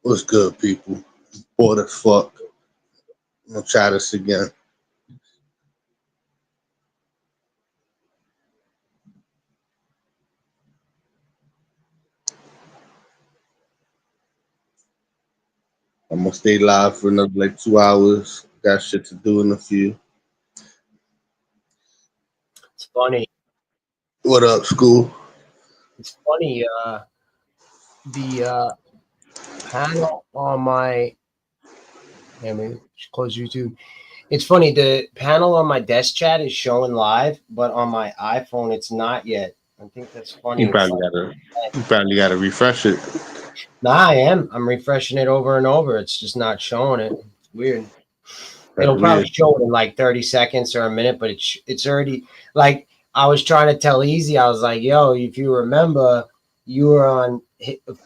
What's good, people? Bored as fuck. I'm gonna try this again. I'm gonna stay live for another like 2 hours. Got shit to do in a few. It's funny. What up, school? It's funny. The panel on my. Let me just close YouTube. It's funny. The panel on my desk chat is showing live, but on my iPhone, it's not yet. I think that's You funny. It's probably like, gotta, you probably gotta refresh it. nah, I am. I'm refreshing it over and over. It's just not showing it. It's weird. That's It'll probably weird. show it in like 30 seconds or a minute, but it's already like I was trying to tell Easy. I was like, "Yo, if you remember, you were on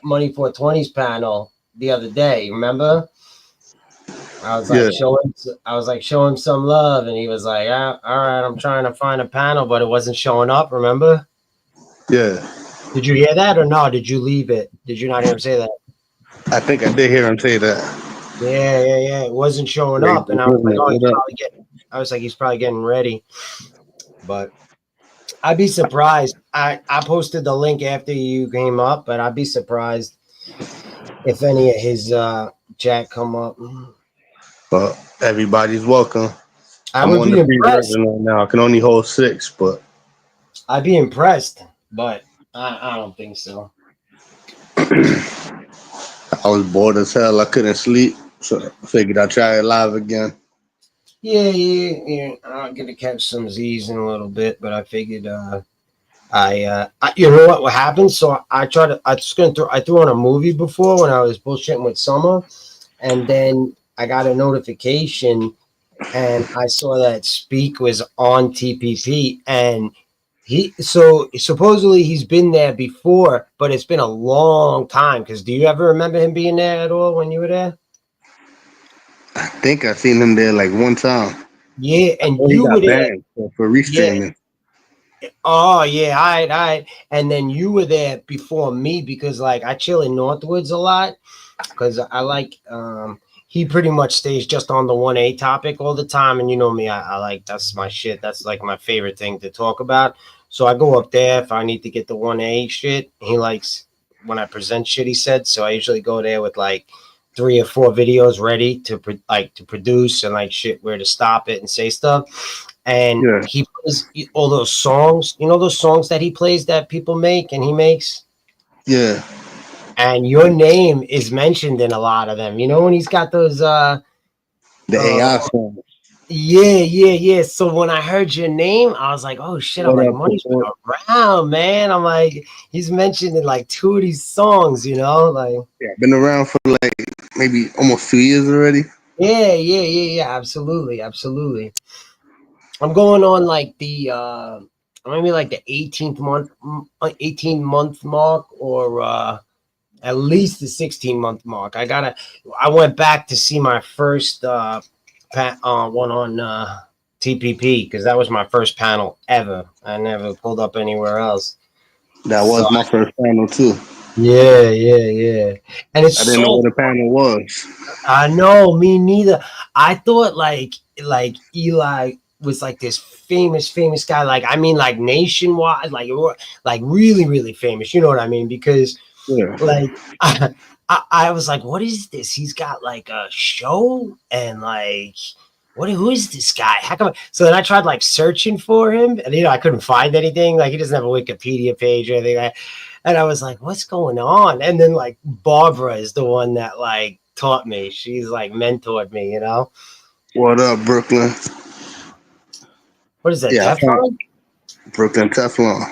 Money 420's panel the other day. Remember?" Yeah, I was like, show him some love, and he was like, ah, "All right, I'm trying to find a panel, but it wasn't showing up." Remember? yeah. Did you hear that or no? Did you leave it? Did you not hear him say that? I think I did hear him say that. Yeah. It wasn't showing Like, up, and I was like, wasn't it? "Oh, What up? I was like, he's probably getting ready." But I'd be surprised. I posted the link after you came up, but I'd be surprised if any of his chat come up. But everybody's welcome. I I'm would on the be free impressed. version right now. I can only hold six, but I'd be impressed, but I don't think so. I was bored as hell. I couldn't sleep, so I figured I'd try it live again. Yeah. I'm gonna catch some Z's in a little bit, but I figured you know what happened? So I tried to I threw on a movie before when I was bullshitting with Summer, and then I got a notification and I saw that Speak was on TPP, and he so supposedly he's been there before, but it's been a long time. Because do you ever remember him being there at all when you were there? I think I seen him there like one time. Yeah, I and know he you were got there. banned for Yeah. restreaming. Oh yeah, all right. And then you were there before me because like I chill in Northwoods a lot because I like he pretty much stays just on the 1A topic all the time. And you know me, I like that's my shit. That's like my favorite thing to talk about. So I go up there if I need to get the 1A shit. He likes when I present shit, he said. So I usually go there with like 3 or 4 videos ready to to produce and like shit where to stop it and say stuff. And Yeah, he plays all those songs, you know, those songs that he plays that people make and he makes, yeah. and your name is mentioned in a lot of them. You know, when he's got those The uh AI song. yeah. So when I heard your name, I was like, oh shit, I'm What like, up, Money's been support? around, man. I'm like, he's mentioned in like 2 of these songs, you know, like Yeah, been around for like maybe almost 2 years already. yeah, absolutely. I'm going on like the maybe like the 18 month mark, or at least the 16-month mark. I went back to see my first one on TPP because that was my first panel ever. I never pulled up anywhere else. That So was my first panel too. yeah. And it's I didn't know so what a panel was. I know, me neither. I thought like Eli was like this famous guy. Like I mean, like nationwide, like really famous. You know what I mean? Because Yeah, like I was like, what is this? He's got like a show and like. Who is this guy? How come? So then I tried like searching for him, and I couldn't find anything. Like he doesn't have a Wikipedia page or anything. And I was like, what's going on? And then like Barbara is the one that like taught me. She's like mentored me, you know? what up, Brooklyn? What is that, Yeah, I found Teflon? Brooklyn Teflon.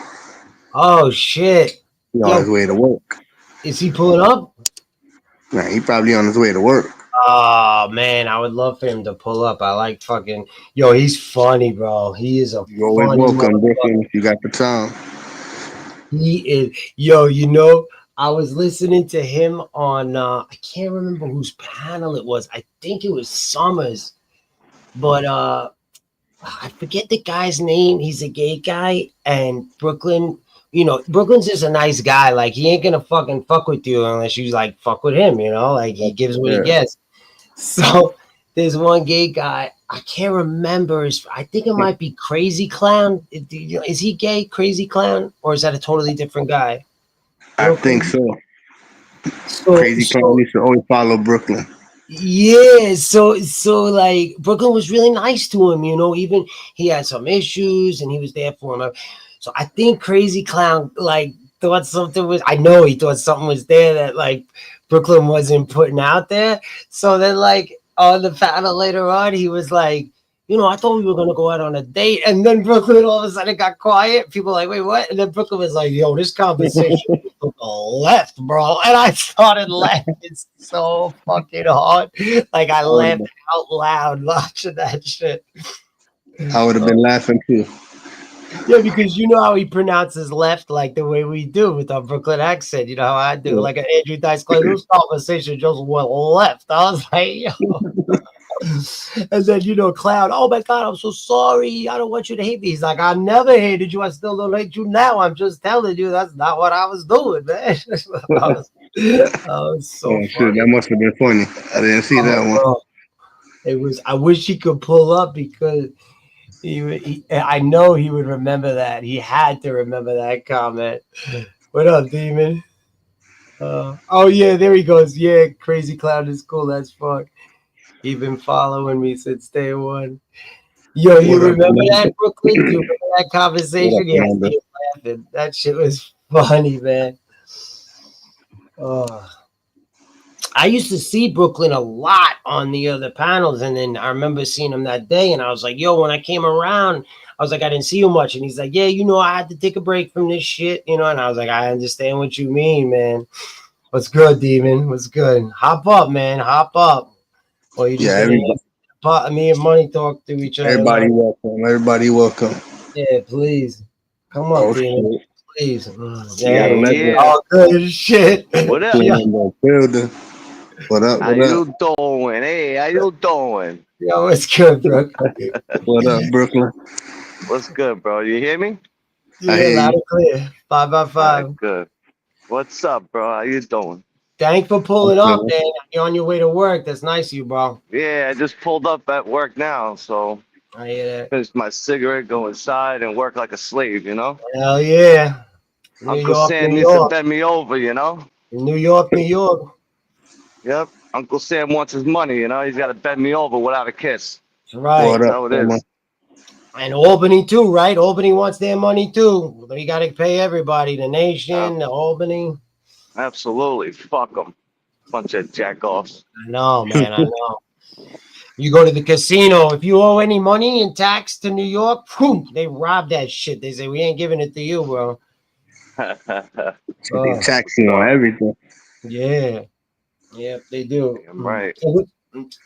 Oh shit. He on his Yo, way to work. is he pulling up? Man, he probably on his way to work. Oh man, I would love for him to pull up. I like fucking he's funny, bro. He is a You're always funny welcome, motherfucker. Brooklyn, if you got the time. He is I was listening to him on I can't remember whose panel it was. I think it was Summers. But I forget the guy's name. He's a gay guy, and Brooklyn. you know, Brooklyn's just a nice guy. Like he ain't gonna fucking fuck with you unless you like fuck with him. You know, like he gives what he Yeah. gets. So there's one gay guy. I can't remember. I think it might be Crazy Clown. Is he gay, Crazy Clown, or is that a totally different guy? I think so. So, Crazy Clown used to always follow Brooklyn. yeah, so like Brooklyn was really nice to him, you know, even he had some issues and he was there for him. So I think Crazy Clown like thought something was, I know he thought something was there that like Brooklyn wasn't putting out there. So then like on the panel later on, he was like, you know, I thought we were gonna go out on a date, and then Brooklyn all of a sudden got quiet. People were like, wait, what? And then Brooklyn was like, yo, this conversation took a left, bro. And I started laughing so fucking hard. Like I laughed out loud watching that shit. I would have been laughing too. Yeah, because you know how he pronounces left, like the way we do with our Brooklyn accent. You know how I do, like an Andrew Dice Clay. This conversation just went left. I was like, yo. And then, you know, Cloud, oh my God, I'm so sorry. I don't want you to hate me. He's like, I never hated you. I still don't hate you now. I'm just telling you that's not what I was doing, man. I was so funny. Shit, that must have been funny. I didn't see that one. Bro. It was, I wish he could pull up because I know he would remember that. He had to remember that comment. What up, Demon? Oh, yeah, there he goes. Yeah, Crazy Clown is cool. That's fuck. He been following me since day one. Yo, you remember that, Brooklyn? You remember that conversation? Yeah, he was laughing. That shit was funny, man. I used to see Brooklyn a lot on the other panels, and then I remember seeing him that day, and I was like, yo, when I came around, I was like, I didn't see you much. And he's like, yeah, you know, I had to take a break from this shit, you know, and I was like, I understand what you mean, man. What's good, Demon? What's good? Hop up, man. Hop up. Well, you just me and Money talk to each other. Everybody welcome. Everybody welcome. Yeah, please. Come up, Demon. Please. Yeah. All good shit. What up? What up? How you doing? Hey, how you doing? Yo, it's good, bro. What up, Brooklyn? What's good, bro? You hear me? Yeah, loud and clear. 5x5. Right, good. What's up, bro? How you doing? Thanks for pulling up, man. You're on your way to work. That's nice of you, bro. Yeah, I just pulled up at work now, so I hear that. Finish my cigarette, go inside, and work like a slave, you know? Hell yeah. Uncle Sam needs to bend me over, you know? New York, New York. Yep. Uncle Sam wants his money, you know? He's got to bend me over without a kiss. That's right. That's how it is. And Albany, too, right? Albany wants their money, too. You got to pay everybody. The nation, the Albany. Absolutely. Fuck them. Bunch of jack-offs. I know, man. I know. You go to the casino. If you owe any money in tax to New York, whew, they rob that shit. They say, we ain't giving it to you, bro. They tax you on everything. Yeah. Yep, they do. Right.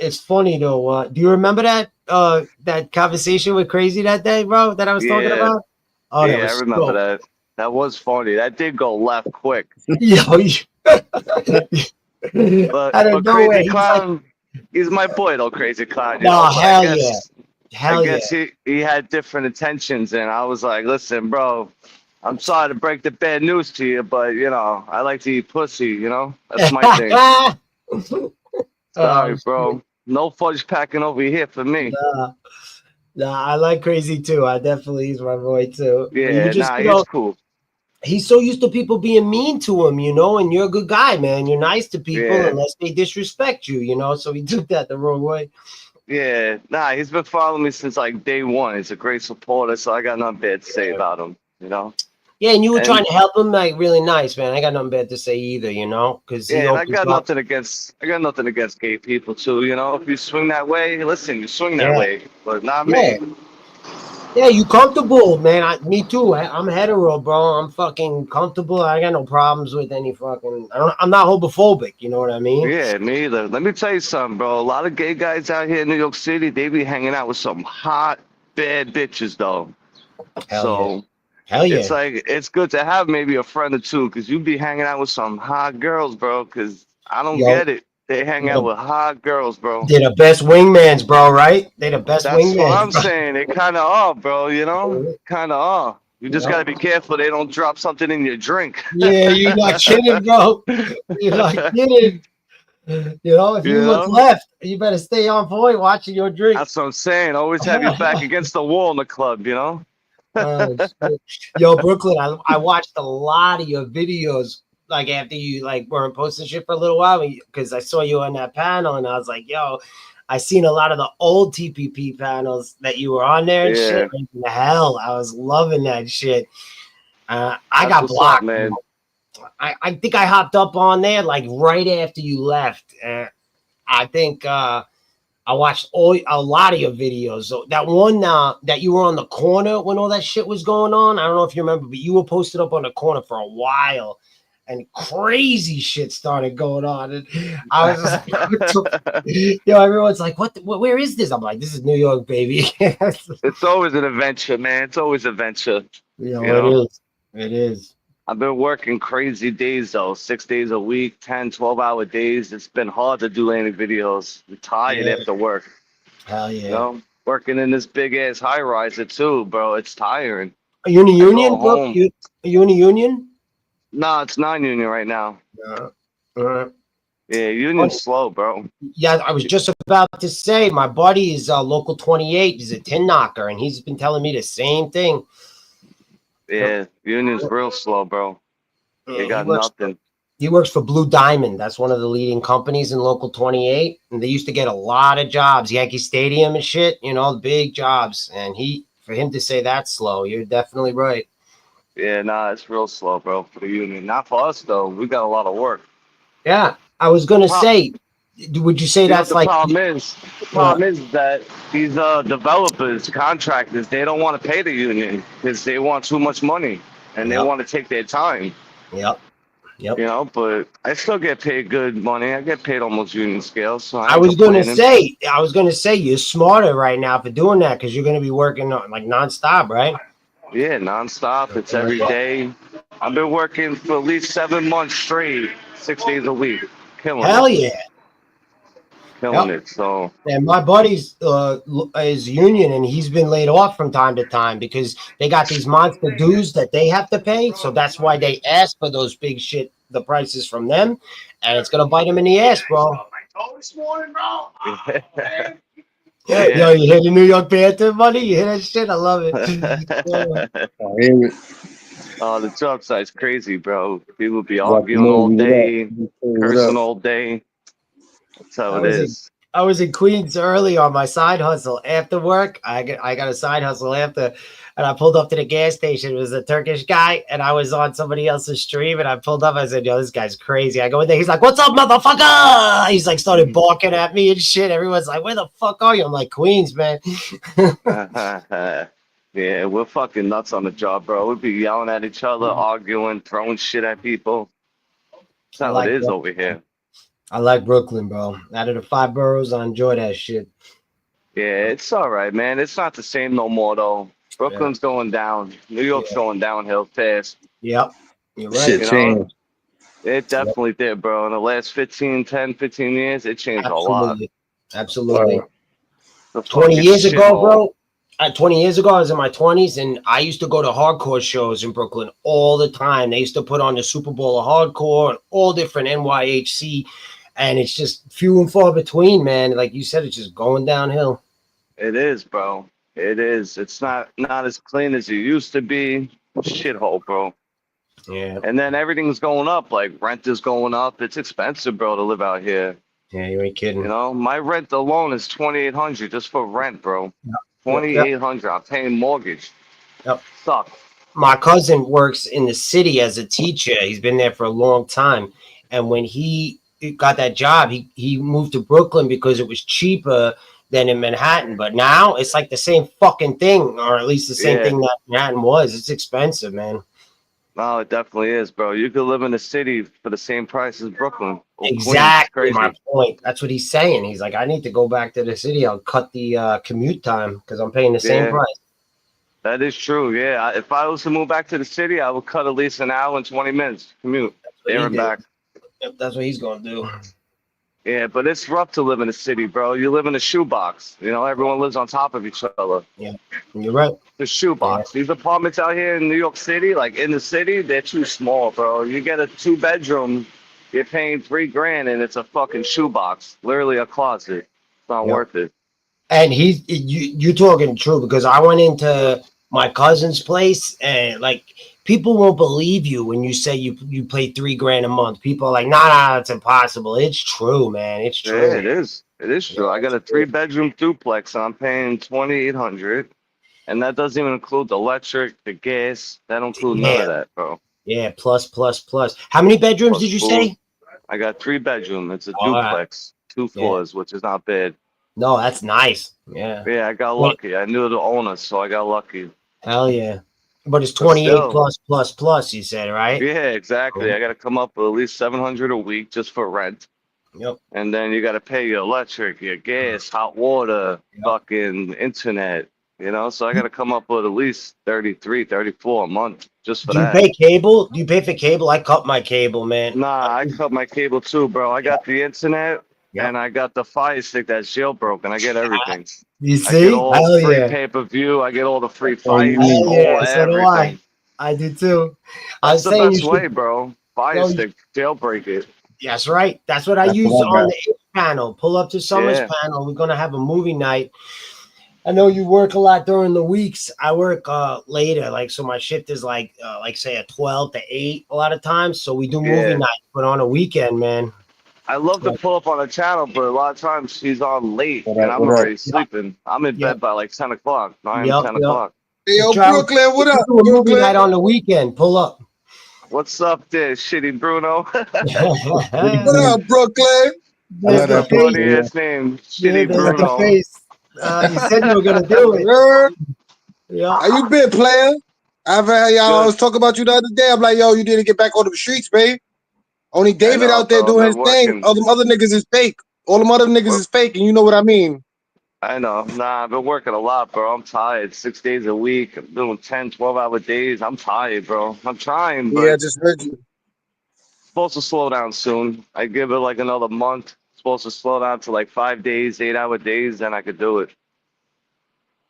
It's funny, though. Do you remember that that conversation with Crazy that day, bro, that I was talking about? Oh, yeah, I remember that. That was funny. That did go left quick. Yo, but Crazy Clown, he's my boy, though, Crazy Clown. No, hell yeah. Hell yeah. I guess he had different intentions, and I was like, listen, bro, I'm sorry to break the bad news to you, but, you know, I like to eat pussy, you know? That's my thing. Sorry, bro. No fudge packing over here for me. Nah, I like Crazy, too. I definitely, he's my boy, too. Yeah, he's cool. He's so used to people being mean to him, you know, and you're a good guy, man. You're nice to people unless they disrespect you, you know, so he took that the wrong way. Yeah, he's been following me since, like, day one. He's a great supporter, so I got nothing bad to say about him, you know? Yeah, and you were trying to help him, like, really nice, man. I got nothing bad to say either, you know? I got nothing against gay people, too, you know? If you swing that way, listen, you swing that way, but not me. Yeah, you comfortable, man. Me too. I'm hetero, bro. I'm fucking comfortable. I got no problems with any fucking. I'm not homophobic. You know what I mean? Yeah, me either. Let me tell you something, bro. A lot of gay guys out here in New York City, they be hanging out with some hot, bad bitches, though. Hell yeah. It's like it's good to have maybe a friend or two, because you be hanging out with some hot girls, bro. Because I don't get it. They hang out with hot girls, bro. They're the best wingmans, bro, right? They're the best wingmans. That's what I'm saying. They kind of are, bro, you know? Kind of are. You just gotta be careful they don't drop something in your drink. Yeah, you're not kidding, bro. You're not kidding. You know, if you You look know? left, you better stay on point watching your drink. That's what I'm saying. Always have your back against the wall in the club, you know? Oh, shit. Yo, Brooklyn, I watched a lot of your videos like after you like weren't posting shit for a little while because I saw you on that panel and I was like, yo, I seen a lot of the old TPP panels that you were on there and shit. Yeah. Like, the hell, I was loving that shit. I That's got what's blocked, up, man. I think I hopped up on there like right after you left. I think I watched a lot of your videos. So that one that you were on the corner when all that shit was going on. I don't know if you remember, but you were posted up on the corner for a while, and crazy shit started going on. And I was just like, yo, everyone's like, where is this? I'm like, this is New York, baby. It's always an adventure, man. It's always an adventure. You You know, know? it is. It is. I've been working crazy days though, 6 days a week, 10, 12-hour days. It's been hard to do any videos. I'm tired Yeah. after work. Hell yeah. You know? Working in this big ass high riser too, bro. It's tiring. Are you in a I go union, bro? home. Are you in a union? No, it's non-union right now. Yeah, union's slow, bro. Yeah, I was just about to say my buddy is local 28. He's a tin knocker, and he's been telling me the same thing. Yeah, union's real slow, bro. They got nothing. He works for Blue Diamond. That's one of the leading companies in local 28. And they used to get a lot of jobs, Yankee Stadium and shit, you know, big jobs. And for him to say that's slow, you're definitely right. Yeah, nah, it's real slow, bro, for the union. Not for us though. We got a lot of work. Yeah, I was gonna say, would you say that's the like problem is that these developers, contractors, they don't want to pay the union because they want too much money and they want to take their time. Yep. You know, but I still get paid good money. I get paid almost union scale. So I was gonna say you're smarter right now for doing that because you're gonna be working like nonstop, right? Yeah, nonstop. It's every day. I've been working for at least 7 months straight, 6 days a week. Killing Hell it. yeah. Killing it. So and my buddy's is union and he's been laid off from time to time because they got these monster dues that they have to pay. So that's why they ask for those big shit, the prices from them, and it's gonna bite them in the ass, bro. Yeah. Yo, you hear the New York Panther money? You hear that shit? I love it. Oh, the job site's crazy, bro. People be arguing all day, cursing all day. That's how it is. I was in Queens early on my side hustle. After work, I got a side hustle after, and I pulled up to the gas station. It was a Turkish guy, and I was on somebody else's stream, and I pulled up. I said, "Yo, this guy's crazy." I go in there. He's like, "What's up, motherfucker?" He's like, started barking at me and shit. Everyone's like, "Where the fuck are you?" I'm like, "Queens, man." Yeah, we're fucking nuts on the job, bro. We'd be yelling at each other, arguing, throwing shit at people. That's how it is over here. I like Brooklyn, bro. Out of the 5 boroughs, I enjoy that shit. Yeah, it's all right, man. It's not the same no more, though. Brooklyn's going down. New York's going downhill fast. Yep. You're right. Shit changed. It definitely did, bro. In the last 15 years, it changed a lot. Absolutely. 20 years ago, bro. 20 years ago, I was in my 20s, and I used to go to hardcore shows in Brooklyn all the time. They used to put on the Super Bowl of hardcore and all different NYHC, and it's just few and far between, man. Like you said, it's just going downhill. It is, bro. It is. It's not as clean as it used to be. Shithole, bro. Yeah. And then everything's going up. Like rent is going up. It's expensive, bro, to live out here. Yeah, you ain't kidding. You know, my rent alone is $2,800 just for rent, bro. Yeah. $2,800. I'm paying mortgage. Yep. Sucks. My cousin works in the city as a teacher. He's been there for a long time. And when he got that job, he moved to Brooklyn because it was cheaper than in Manhattan. But now it's like the same fucking thing, or at least the same thing that Manhattan was. It's expensive, man. No, it definitely is, bro. You could live in the city for the same price as Brooklyn. Exactly my point. That's what he's saying. He's like, I need to go back to the city. I'll cut the commute time because I'm paying the same price. That is true. Yeah, if I was to move back to the city, I would cut at least an hour and 20 minutes commute there and back. Yep, that's what he's gonna do. Yeah, but it's rough to live in a city, bro. You live in a shoebox. You know, everyone lives on top of each other. Yeah, you're right. The Yeah, shoebox. These apartments out here in New York City, like in the city, they're too small, bro. You get a 2 bedroom, you're paying $3 grand, and it's a fucking shoebox, literally a closet. It's not yep. worth it. And you talking true because I went into my cousin's place and like people won't believe you when you say you pay $3 grand a month. People are like, nah, it's impossible. It's true, man. It's Yeah, true. it is. It is Yeah, true. I got it's a true. 3 bedroom duplex, and I'm paying 2,800, and that doesn't even include the electric, the gas. That don't include none Yeah, of that, bro. yeah. Plus, plus, plus. How many bedrooms Plus did you food. say? I got 3 bedroom. It's a All right. duplex, two Yeah. floors, which is not bad. No, that's nice. Yeah. Yeah, I got Wait, lucky. I knew the owner, so I got lucky. hell yeah. But it's But 28 still, plus, plus, plus. You said right? yeah, exactly. Cool. I got to come up with at least 700 a week just for rent. Yep. And then you got to pay your electric, your gas, hot water, Yep. fucking internet, you know? So I got to come up with at least 33, 34 a month just for Do you that. pay cable? Do you pay for cable? I cut my cable, man. Nah, I cut my cable too, bro. I got the internet Yep. and I got the Fire Stick that's jailbroken. I get everything. You I get see? all Hell free yeah. pay-per-view. I get all the free all you fights, need. Hell yeah. all So do I. everything. I do too. I That's was the saying you best way, should. bro. Fire No, Stick, jailbreak it. that's right. That's what I That's use what I on got. the H panel. Pull up to Summer's Yeah. panel. We're gonna have a movie night. I know you work a lot during the weeks. I work later, like so my shift is like say a 12 to 8 a lot of times. So we do movie Yeah. night, but on a weekend, man. I love to Yeah. pull up on the channel, but a lot of times she's on late What and up? I'm What up? already sleeping. I'm in Yep. bed by like 10 o'clock, 9, Yep. 10 Yep. o'clock. Hey, yo, Travis, Brooklyn, what we up, do a movie Brooklyn? night on the weekend. Pull up. What's up there, shitty Bruno? What up, Brooklyn? There's love the that face. Funny Yeah. ass name, Yeah, shitty there's the Bruno. face. You said you were gonna do it. Word? Yeah. How you been, player? I've heard y'all Good. always talk about you the other day. I'm like, yo, you didn't get back on the streets, babe. Only I David know, out there bro. doing his Been thing. working. All them other niggas is fake. All them other niggas is fake, and you know what I mean. I know. Nah, I've been working a lot, bro. I'm tired. 6 days a week. I'm doing 10, 12-hour days. I'm tired, bro. I'm trying, Yeah, I but just heard you. supposed to slow down soon. I give it like another month. Supposed to slow down to like 5 days, 8-hour days, then I could do it.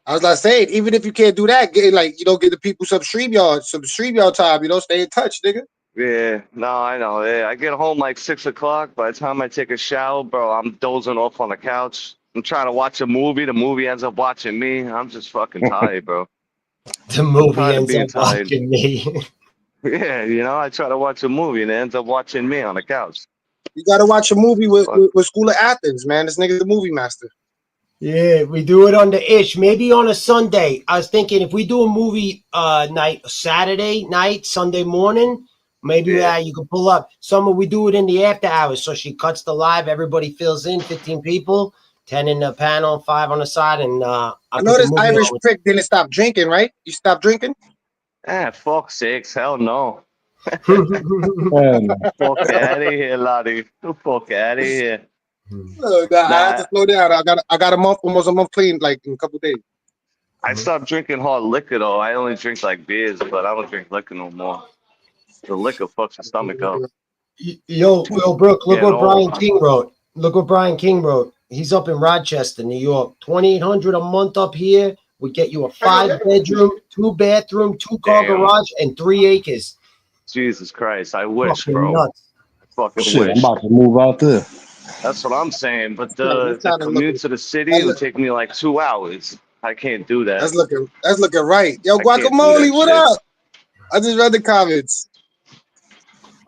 I was like saying, even if you can't do that, get like get the people some StreamYard time. Stay in touch, nigga. Yeah, no, I know. Yeah, I get home like 6 o'clock. By the time I take a shower, bro, I'm dozing off on the couch. I'm trying to watch a movie. The movie ends up watching me. I'm just fucking tired, bro. The movie Tired of ends being up tired. watching me. Yeah, I try to watch a movie and it ends up watching me on the couch. You gotta watch a movie with Fuck. School of Athens, man. This nigga's the movie master. Yeah, we do it on the ish. Maybe on a Sunday. I was thinking if we do a movie night Saturday night, Sunday morning, maybe Yeah. you can pull up. Summer, we do it in the after hours. So she cuts the live, everybody fills in, 15 people, 10 in the panel, 5 on the side, and I put know the this movie Irish on. prick didn't stop drinking, right? You stopped drinking? Fuck sakes, hell no. Man. Fuck out of here, laddie. Fuck out of here. I had to Nah, slow down. I got almost a month clean, like in a couple days. I stopped drinking hard liquor though. I only drink like beers, but I don't drink liquor no more. The liquor fucks your stomach up. Yo, Brooke, look Getting what Brian old. King wrote. Look what Brian King wrote. He's up in Rochester, New York. 2,800 a month up here would get you a 5-bedroom, 2-bathroom, 2-car Damn. garage, and 3 acres. Jesus Christ, I wish, Fucking bro. nuts. Fucking Shit, wish. I'm about to move out there. That's what I'm saying. But That's the kinda commute looking- to the city would take me like 2 hours. I can't do that. That's looking right. Yo, I can't do Guacamole, that what shit. up? I just read the comments.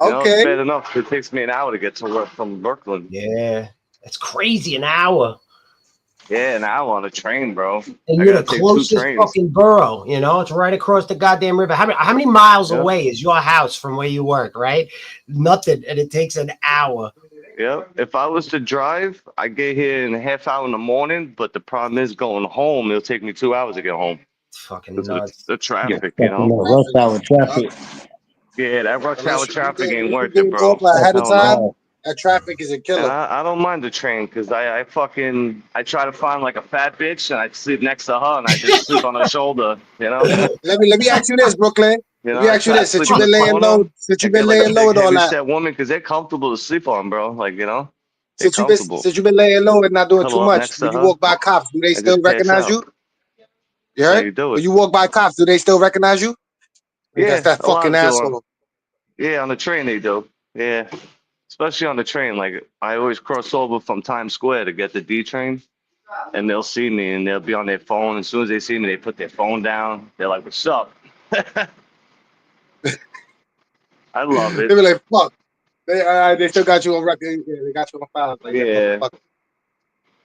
You know, it's Okay. bad enough. It takes me an hour to get to work from Brooklyn. Yeah. That's crazy, an hour. Yeah, an hour on a train, bro. And I you're gotta the take 2 closest trains. fucking borough, It's right across the goddamn river. How many miles Yeah. away is your house from where you work, right? Nothing. And it takes an hour. Yeah. If I was to drive, I get here in a half hour in the morning, but the problem is going home. It'll take me 2 hours to get home. It's fucking Because of nuts. the traffic, Rush hour traffic. Yeah, that rush hour traffic ain't worth Get it, bro. ahead of Hell no. time. That traffic is a And killer. I don't mind the train because I try to find like a fat bitch and I sleep next to her and I just sleep on her shoulder, Let me ask you this, Brooklyn. You know, Let me ask you I this. Since sleep you've in been the laying corner low, since you've and been get like a laying low big with all heavy that. set woman because they're comfortable to sleep on, bro. Like, Stay comfortable. Since you've been laying low and not doing too Cuddle up much, next to when you her. walk by cops, do they I still just pass recognize out. you? You That's how heard? you do When it. you walk by cops, do they still recognize you? That's Yeah, that a lot fucking do. asshole. Yeah, on the train they do. Yeah, especially on the train. Like I always cross over from Times Square to get the D train, and they'll see me and they'll be on their phone. As soon as they see me, they put their phone down. They're like, "What's up?" I love They it. be like, fuck. They still got you on record. Yeah, they got you on file. Like that Yeah, motherfucker.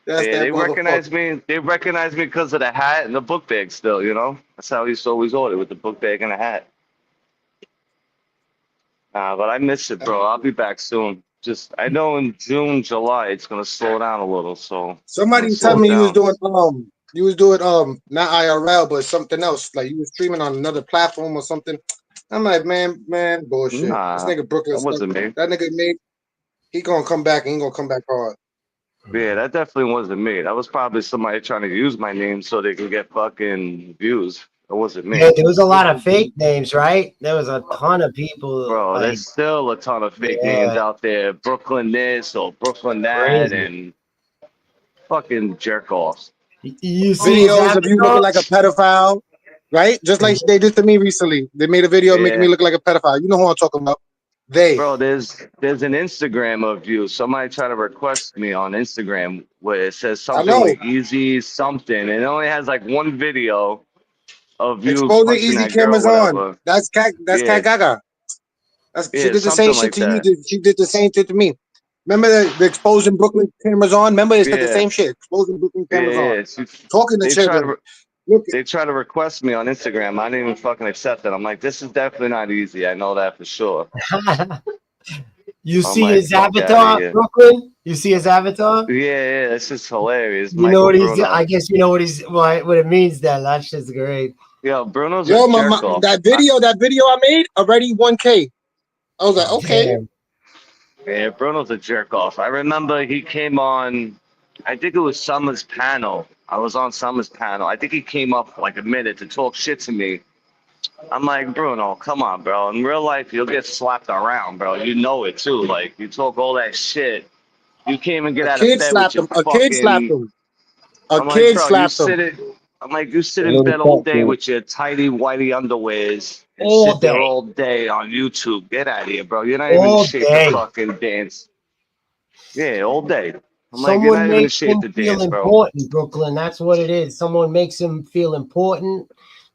That's yeah. that They motherfucker. recognize me. They recognize me because of the hat and the book bag. Still, you know. That's how I used to always order, with the book bag and the hat. But I miss it, bro. I'll be back soon. Just I know in June, July, it's gonna slow down a little. So I'm gonna Somebody tell slow it me you was down. doing not IRL but something else. Like you was streaming on another platform or something. I'm like, man, bullshit. This Nah, nigga Brooklyn that stuff. wasn't me. That nigga made he gonna come back and he gonna come back hard. Yeah, that definitely wasn't me. That was probably somebody trying to use my name so they can get fucking views. That wasn't me. Yeah, there was a lot of fake names, right? There was a ton of people. Bro, Like, there's still a ton of fake names yeah, out there. Brooklyn this or Brooklyn that crazy. and fucking jerk offs. You see his Videos of you looking avatar? like a pedophile, right? Just like they did to me recently. They made a video making me Yeah. look like a pedophile. You know who I'm talking about. They. Bro, there's an Instagram of you. Somebody tried to request me on Instagram where it says I something know. like easy something, and it only has like one video of you Exposing punching easy that girl, cameras on. whatever. That's Cat Yeah, Gaga. She yeah, did the same something shit like to you. that. She did the same shit to me. Remember the exposing Brooklyn cameras on? Remember they said the Yeah, same shit. Exposing Brooklyn yeah, cameras on. yeah. Talking to They try children. to Look, they try to request me on Instagram. I didn't even fucking accept it. I'm like, this is definitely not easy. I know that for sure. You I'm see like, his fuck out of avatar, here. Brooklyn? You see his avatar? Yeah, yeah, this is hilarious. You know Michael what he's. Bruno. I guess you know what it means. Then that's just great. Yo, Bruno's a yo, jerk off. that video I made already 1K. I was like, okay. Damn. Yeah, Bruno's a jerk off. I remember he came on, I think it was Summer's panel. I was on Summer's panel. I think he came up for like a minute to talk shit to me. I'm like, Bruno, come on, bro. In real life, you'll get slapped around, bro. You know it too. Like, you talk all that shit. You can't even get A out of kid bed with slapped your him. A kid slapped fucking. him. A I'm like, kid bro, you slapped him. sit it. I'm like, you sit A in little bed all fat day kid. with your tidy whitey underwears and All sit there day. all day on YouTube. Get out of here, bro. You're not even in All shape day. to fucking dance. Yeah, all day. I'm like, you're Someone not even in makes shape him to feel dance, bro. important, Brooklyn. That's what it is. Someone makes him feel important.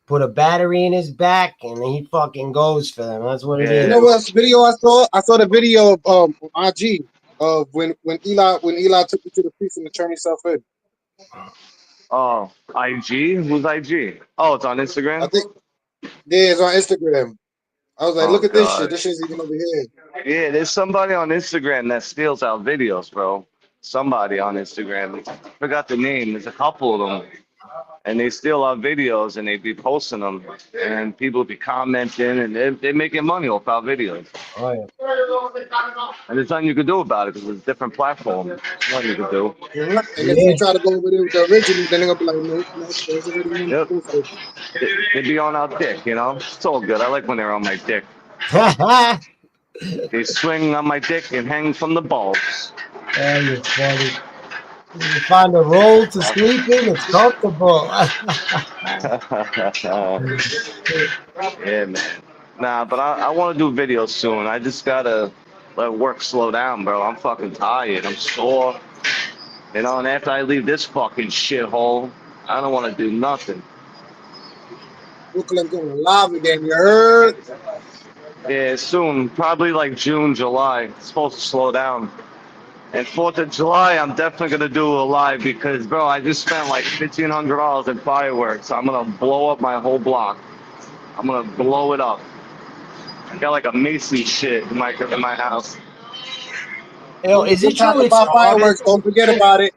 Put a battery in his back, and he fucking goes for them. That's what it You is. know what video I saw? I saw the video of IG of when Eli took you to the priest and turned himself in. Oh, IG? Who's IG? Oh, it's on I Instagram? think yeah, it's on Instagram. I was like, Oh, look at this shit. God. This shit's even over here. Yeah, there's somebody on Instagram that steals our videos, bro. Somebody on Instagram. I forgot the name. There's a couple of them. And they steal our videos and they be posting them. And people be commenting and they're making money off our videos. Oh, yeah. And there's nothing you can do about it because it's a different platform. There's nothing you can do. And if Yeah. you try to go over there with the original, then they're gonna be like, nope, there's already one Yep. posted. They be on our dick, you know? It's all good. I like when they're on my dick. They swing on my dick and hang from the balls. Oh, you're funny. You find a roll to sleep in, it's comfortable. Yeah, man. Nah, but I want to do videos soon. I just gotta let work slow down, bro. I'm fucking tired. I'm sore. You know, and after I leave this fucking shithole, I don't want to do nothing. Brooklyn going live again, you heard? Yeah, soon. Probably like June, July. It's supposed to slow down. And 4th of July, I'm definitely going to do a live because, bro, I just spent like $1,500 in fireworks. I'm going to blow up my whole block. I'm going to blow it up. I got like a Macy shit in my house. Yo, is it Talk true it's about harder? fireworks, don't forget about it.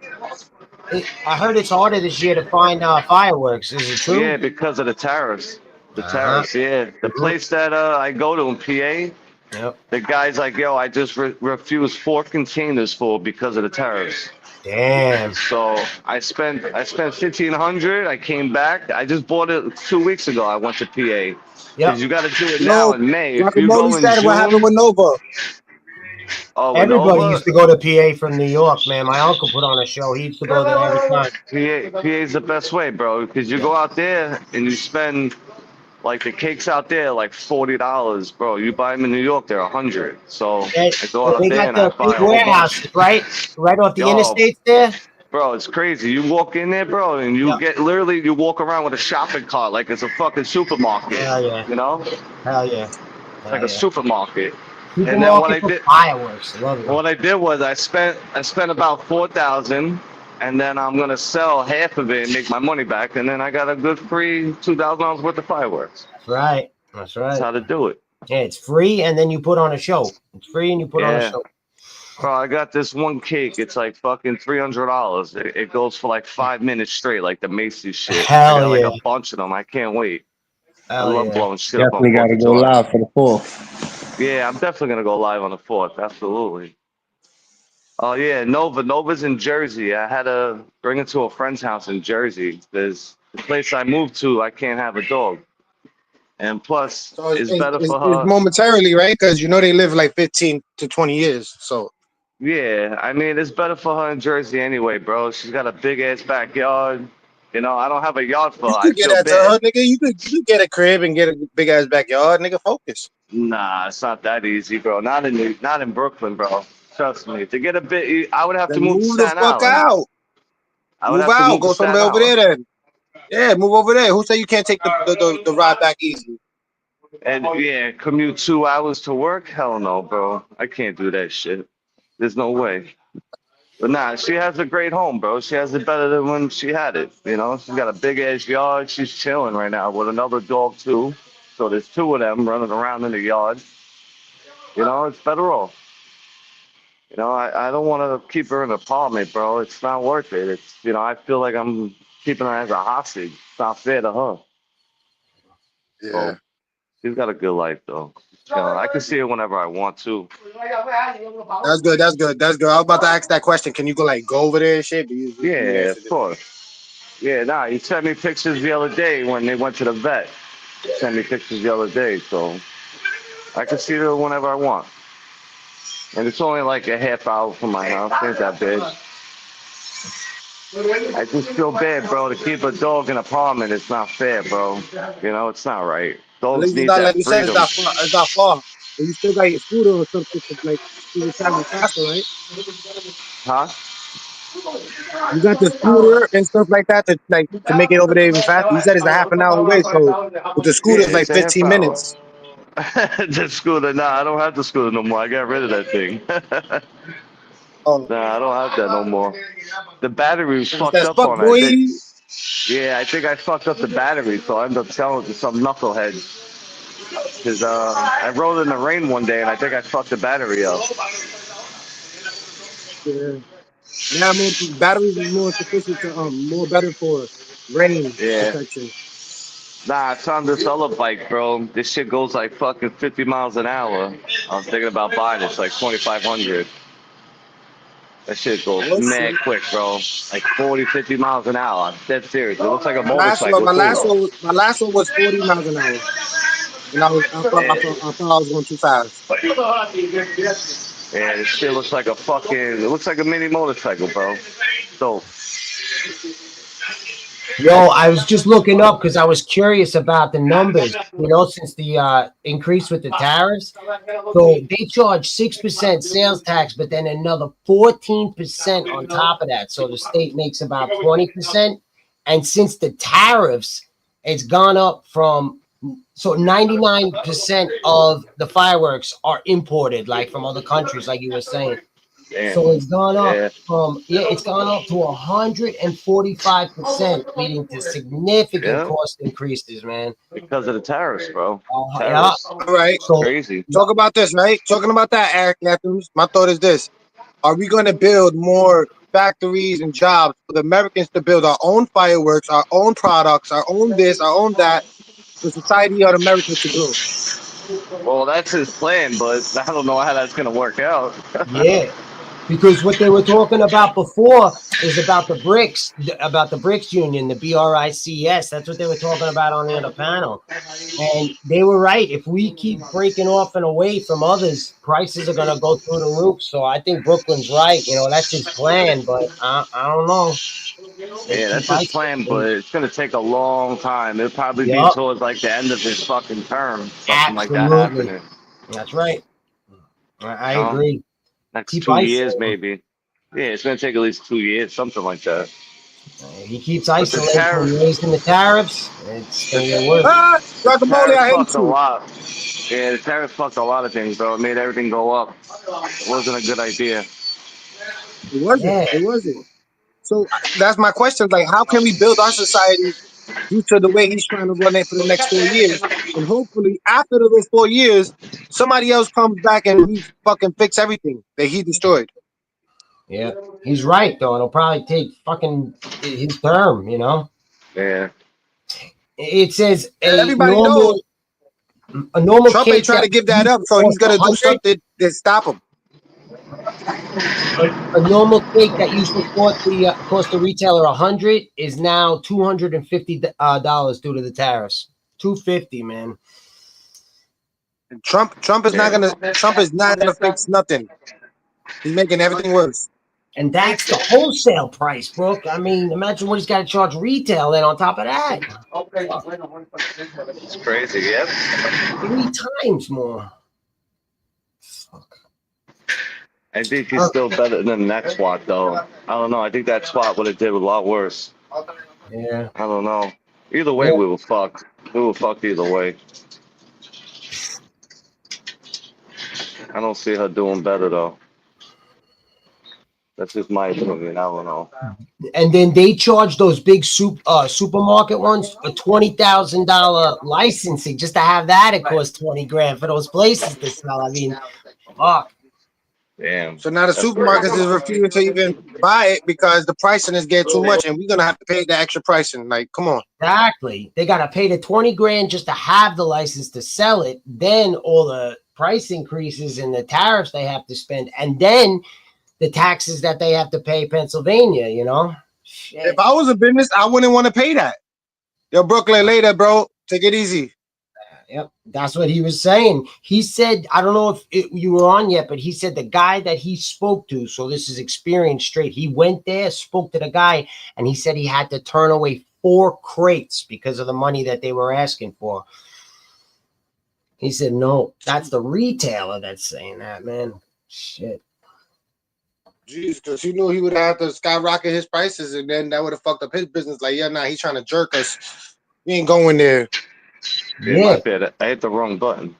I heard it's harder this year to find fireworks. Is it true? Yeah, because of the tariffs. The Uh-huh. tariffs, yeah. The place that I go to in PA, Yep. the guy's like, yo, I just refused 4 containers full because of the tariffs. Damn. So I spent $1,500. I came back. I just bought it 2 weeks ago. I went to PA. Yep. Because you got to do it now in May. If you go Guacamole in said what happened June, with Nova. Oh, Everybody Nova? used to go to PA from New York, man. My uncle put on a show. He used to go there every time. PA's the best way, bro, because you go out there and you spend like the cakes out there like $40, bro. You buy them in New York, they're 100. So And I go out they there got and I the buy big a whole bunch. warehouses, right off the Yo, interstates there. bro, it's crazy. You walk in there, bro, and you Yeah. get literally you walk around with a shopping cart like it's a fucking supermarket. Hell yeah. You know, Hell yeah. like a supermarket. And then what I Supermarket for did, fireworks. Love it. what I did was I spent about 4,000, and then I'm gonna sell half of it and make my money back, and then I got a good free $2,000 worth of fireworks. That's right. That's That's right. how to do it. Yeah, it's free, and then you put on a show. It's free, and you put on a Yeah. show. Bro, I got this one cake. It's like fucking $300. It goes for like 5 minutes straight, like the Macy's shit. Hell I got like yeah. a bunch of them. I can't wait. I Hell love yeah. blowing shit up on Definitely got 4th to of go July. live for the 4th. Yeah, I'm definitely gonna go live on the 4th. Absolutely. Oh yeah, Nova's in Jersey. I had to bring it to a friend's house in Jersey. There's the place I moved to. I can't have a dog, and plus, So it's better for it's her. momentarily, right? Because you know they live like 15 to 20 years. So Yeah, I mean, it's better for her in Jersey anyway, bro. She's got a big ass backyard. You know, I don't have a yard for you her. I could get feel that to her, bad. nigga. You could get a crib and get a big ass backyard, nigga. Focus. Nah, it's not that easy, bro. Not in Brooklyn, bro. Trust me. To get a bit, I would have to Then move to move the Staten fuck Island. out. I would Move have to out. move to Go Staten somewhere over Island. there then. Yeah, move over there. Who say you can't take the ride back easy? And yeah, commute 2 hours to work? Hell no, bro. I can't do that shit. There's no way. But nah, she has a great home, bro. She has it better than when she had it. You know, she's got a big ass yard. She's chilling right now with another dog too. So there's two of them running around in the yard. You know, it's better off. You know, I don't want to keep her in an apartment, bro. It's not worth it. It's, you know, I feel like I'm keeping her as a hostage. It's not fair to her. Yeah. So she's got a good life though. You know, I can see her whenever I want to. That's good. That's good. That's good. I was about to ask that question. Can you go over there and shit? But you Yeah, answered of it. course. Yeah, nah, he sent me pictures the other day when they went to the vet. He sent me pictures the other day, so I can see her whenever I want. And it's only like a half hour from my house. Ain't that bad. I just feel bad, bro, to keep a dog in an apartment. It's not fair, bro. You know, it's not right. At Dogs least it's need not like that you said. freedom. It's not far. It's not far. But you still got your scooter or something to like you travel faster, right? Huh? You got the scooter and stuff like that to make it over there even faster. You said it's a half an hour away, so with the scooter Yeah, it's like it's a half 15 hour. minutes. The scooter, nah, I don't have the scooter no more. I got rid of that thing. Oh, Nah, I don't have that no more. The battery was it's fucked that up fuck on it. boy. Yeah, I think I fucked up the battery, so I ended up selling it to some knucklehead. Cause I rode in the rain one day and I think I fucked the battery up. Yeah. Now more batteries is more sufficient to more better for rain Yeah. protection. Nah, it's on this other bike, bro. This shit goes like fucking 50 miles an hour. I'm thinking about buying it. It's like 2,500. That shit goes Oh mad shit. quick, bro. Like 40, 50 miles an hour. I'm dead serious. It looks like a My last one, motorcycle too. my last one was 40 miles an hour, and I thought I was going too fast. Yeah, this shit looks like a fucking. It looks like a mini motorcycle, bro. So Yo, I was just looking up because I was curious about the numbers, since the increase with the tariffs. So they charge 6% sales tax, but then another 14% on top of that. So the state makes about 20%. And since the tariffs, it's gone up from 99% of the fireworks are imported, like from other countries, like you were saying. damn. So it's gone up Yeah. it's gone up to 145%, leading to significant Yeah. cost increases, man. Because of the tariffs, bro. Yeah. Tariffs. All right, So Crazy. talk about this, right? Talking about that, Eric Matthews. My thought is this: are we going to build more factories and jobs for the Americans to build our own fireworks, our own products, our own this, our own that, for society of America to grow? Well, that's his plan, but I don't know how that's gonna work out. yeah. Because what they were talking about before is about the BRICS Union, the BRICS. That's what they were talking about on the other panel. And they were right. If we keep breaking off and away from others, prices are going to go through the roof. So I think Brooklyn's right. You know, that's his plan, but I don't know. They Yeah, keep that's his plan, but isolating. it's gonna take a long time. It'll probably be Yup, towards like the end of his fucking term, something like that absolutely. happening. That's right. I You know, agree. next Keep 2 years isolating. maybe. Yeah, it's gonna take at least 2 years, something like that. He keeps But the isolating tariff, and raising the tariffs. It's going to get the, worse. Ah, the Guacamole, tariff I hate fucked a you. lot. Yeah, the tariff fucked a lot of things, bro. It made everything go up. It wasn't a good idea. It wasn't. Yeah. It wasn't. So that's my question. Like, how can we build our society due to the way he's trying to run it for the next 4 years? And hopefully, after those 4 years, somebody else comes back and we fucking fix everything that he destroyed. Yeah. He's right, though. It'll probably take fucking his term, you know? Yeah. It says Everybody knows a normal Trump ain't cake trying that to give that used up, to so he's cost gonna do 100, something to stop him. a normal cake that used to cost the retailer 100 is now $250 due to the tariffs. 250, man. Trump is not gonna fix nothing. He's making everything worse. And that's the wholesale price, Brooke. I mean, imagine what he's got to charge retail then on top of that. Fuck, It's crazy, yeah. 3 times more. Fuck. I think he's still better than that SWAT, though. I don't know. I think that SWAT would have did a lot worse. Yeah. I don't know. Either way, Yeah. we were fucked. We were fucked either way. I don't see her doing better, though. That's just my opinion. I don't know. And then they charge those big supermarket ones a $20,000 licensing just to have that. It costs 20 grand for those places to sell. I mean, fuck. Damn. So now the That's supermarkets crazy. is refusing to even buy it because the pricing is getting too much, and we're gonna have to pay the extra pricing. Like, come on. Exactly. They got to pay the 20 grand just to have the license to sell it. Then all the price increases and the tariffs they have to spend. And then the taxes that they have to pay Pennsylvania, you know? Shit. If I was a business, I wouldn't want to pay that. Yo, Brooklyn, later, bro. Take it easy. Yep, that's what he was saying. He said, I don't know if you were on yet, but he said the guy that he spoke to, so this is experience straight. He went there, spoke to the guy, and he said he had to turn away 4 crates because of the money that they were asking for. He said, no, that's the retailer that's saying that, man. Shit. Jeez, because he knew he would have to skyrocket his prices, and then that would have fucked up his business. Like, yeah, nah, he's trying to jerk us. We ain't going there. Yeah, my bad. I hit the wrong button.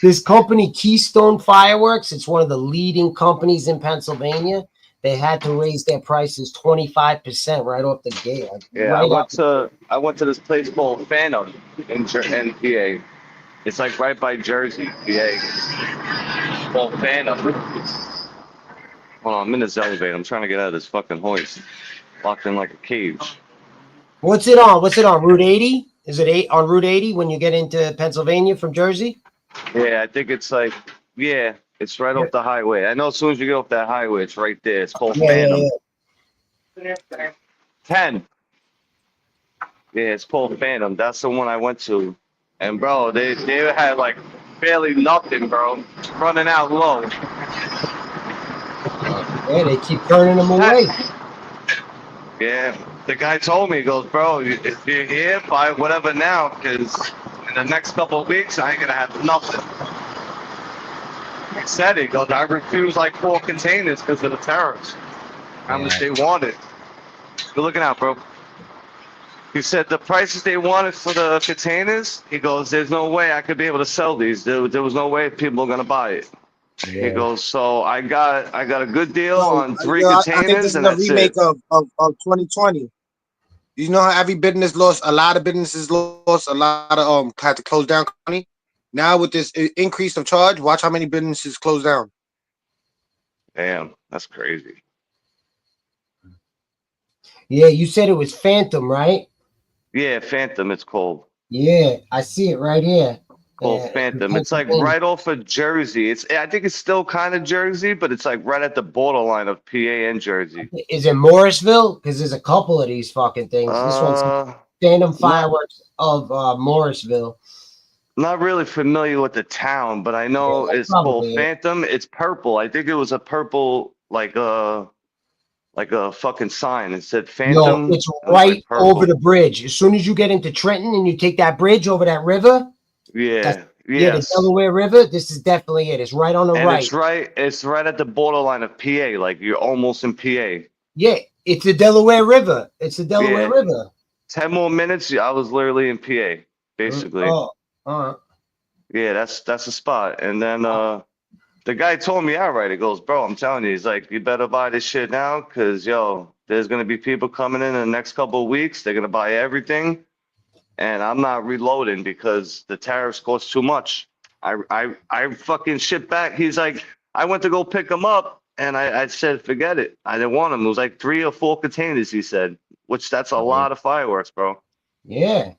This company, Keystone Fireworks, it's one of the leading companies in Pennsylvania. They had to raise their prices 25% right off the gate. Yeah, Right I went to this place called Phantom in PA. It's like right by Jersey, PA. Called Phantom. Hold on, I'm in this elevator. I'm trying to get out of this fucking hoist. Locked in like a cage. What's it on? What's it on? Route 80? Is it on Route 80 when you get into Pennsylvania from Jersey? Yeah, I think it's like, yeah, it's right off the highway. I know as soon as you get off that highway, it's right there. It's called Phantom. 10. Yeah, it's called Phantom. That's the one I went to. And bro, they had like barely nothing, bro. Running out low. Yeah, they keep turning them away. Yeah, the guy told me, he goes, bro, if you're here, buy whatever now, because in the next couple of weeks, I ain't gonna have nothing. He said it. He goes, I refused like 4 containers because of the tariffs. How much they wanted. Good looking out, bro. He said the prices they wanted for the containers, he goes, there's no way I could be able to sell these. There was no way people are gonna buy it. Yeah. He goes, so I got a good deal on 3 I think containers, this is and a that's remake it. of 2020. You know how every business lost, a lot of businesses lost, a lot of had to close down company. Now with this increase of charge, watch how many businesses close down. Damn, that's crazy. Yeah, you said it was Phantom, right? Yeah, Phantom, it's called. Yeah, I see it right here. called Phantom. It's like Pennsylvania. right off of Jersey. I think it's still kind of Jersey, but it's like right at the borderline of PA and Jersey. Is it Morrisville? Because there's a couple of these fucking things. This one's Phantom Fireworks of Morrisville. Not really familiar with the town, but I know Yeah, it's called probably. Phantom. It's purple. I think it was a purple, like a fucking sign. It said Yo, Phantom. it's It was like right over purple. the bridge. As soon as you get into Trenton and you take that bridge over that river, that's Yeah. the Yes. Delaware River. This is definitely it. It's right on the And right. it's right at the borderline of PA. Like you're almost in PA. Yeah, it's the Delaware River. It's the Delaware Yeah. River. 10 more minutes, I was literally in PA, basically. Oh, all right. Yeah, that's the spot. And then the guy told me outright, he goes, bro, I'm telling you, he's like, you better buy this shit now, because yo, there's gonna be people coming in the next couple of weeks. They're gonna buy everything. And I'm not reloading because the tariffs cost too much. I fucking shit back. He's like, I went to go pick him up and I said, forget it. I didn't want him. It was like 3 or 4 containers, he said, which that's a lot of fireworks, bro. Yeah.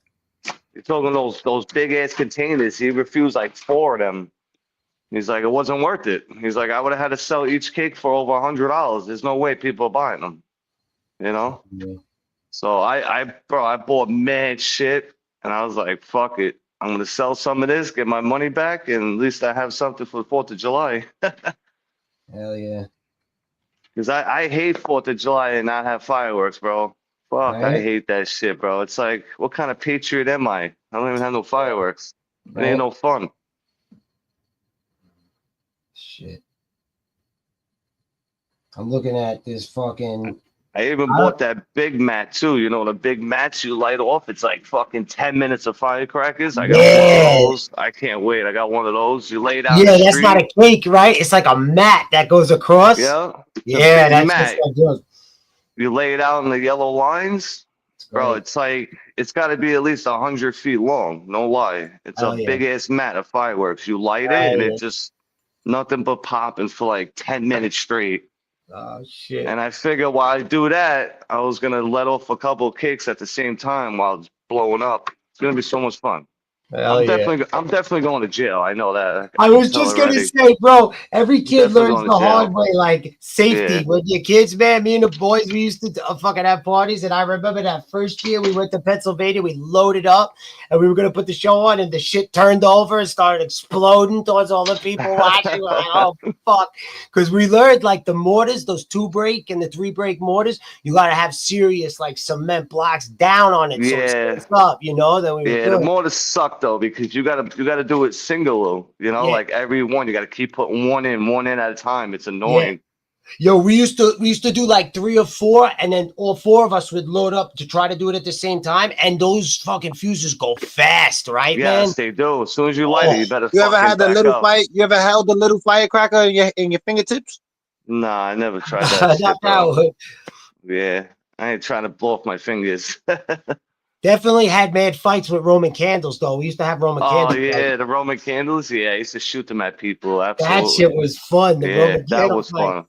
You're talking those big ass containers. He refused like 4 of them. He's like, it wasn't worth it. He's like, I would have had to sell each cake for over $100. There's no way people are buying them, you know? Yeah. So I bought mad shit and I was like, fuck it. I'm gonna sell some of this, get my money back, and at least I have something for the 4th of July. Hell yeah. Because I hate 4th of July and not have fireworks, bro. Fuck, I Right. hate that shit, bro. It's like, what kind of patriot am I? I don't even have no fireworks. It Right. ain't no fun. Shit. I'm looking at this fucking. I even bought that big mat too. You know, the big mats you light off. It's like fucking 10 minutes of firecrackers. I got one Yeah. of those. I can't wait. I got one of those. You lay it out in Yeah, the that's not a street. cake, right? It's like a mat that goes across. Yeah. Yeah, big that's mat. what's good. You lay it out in the yellow lines. Bro, Right. it's like it's got to be at least 100 feet long. No lie. It's Oh, a yeah. big ass mat of fireworks. You light it and it just nothing but popping for like 10 minutes straight. Oh shit. And I figured while I do that, I was gonna let off a couple of cakes at the same time while it's blowing up. It's gonna be so much fun. Hell I'm yeah. definitely going to jail. I know that. I can was tell just gonna already. say, bro, every kid Definitely learns going the to jail. hard way, like safety Yeah. with your kids, man. Me and the boys, we used to fucking have parties, and I remember that first year we went to Pennsylvania, we loaded up, and we were gonna put the show on, and the shit turned over and started exploding towards all the people watching. We're like, oh fuck, because we learned like the mortars, those 2-break and the 3-break mortars, you gotta have serious like cement blocks down on it, so it Yeah. stays up, you know. Then we were Yeah, the good. mortars suck though because you gotta do it single, you know, Yeah. like every one you gotta keep putting one in at a time. It's annoying. Yo, we used to do like 3 or 4, and then all 4 of us would load up to try to do it at the same time, and those fucking fuses go fast, right, man? Yes, they do. As soon as you light it, you better You ever fucking had the back little up. fire? You ever held the little firecracker in your fingertips? Nah, I never tried that shit, Not bro. that one. Yeah, I ain't trying to blow off my fingers. Definitely had mad fights with Roman candles, though. We used to have Roman Oh candles. yeah, the Roman candles. Yeah, I used to shoot them at people. That Absolutely. shit was fun. The Yeah, Roman that candle was fight, fun.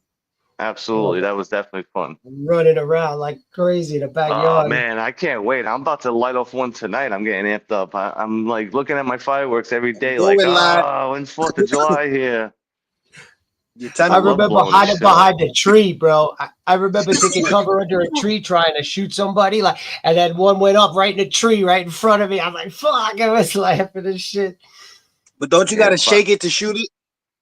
Absolutely, that was definitely fun. running around like crazy in the Oh backyard. man, I can't wait. I'm about to light off one tonight. I'm getting amped up. I'm like looking at my fireworks every day, Do like, it, lad. oh, when's 4th of July here? You I love remember blowing this hiding shit up. behind a tree, bro. I remember taking cover under a tree trying to shoot somebody, like, and then one went up right in the tree right in front of me. I'm like, fuck, I was laughing and shit. But don't you Yeah, gotta fuck. shake it to shoot it?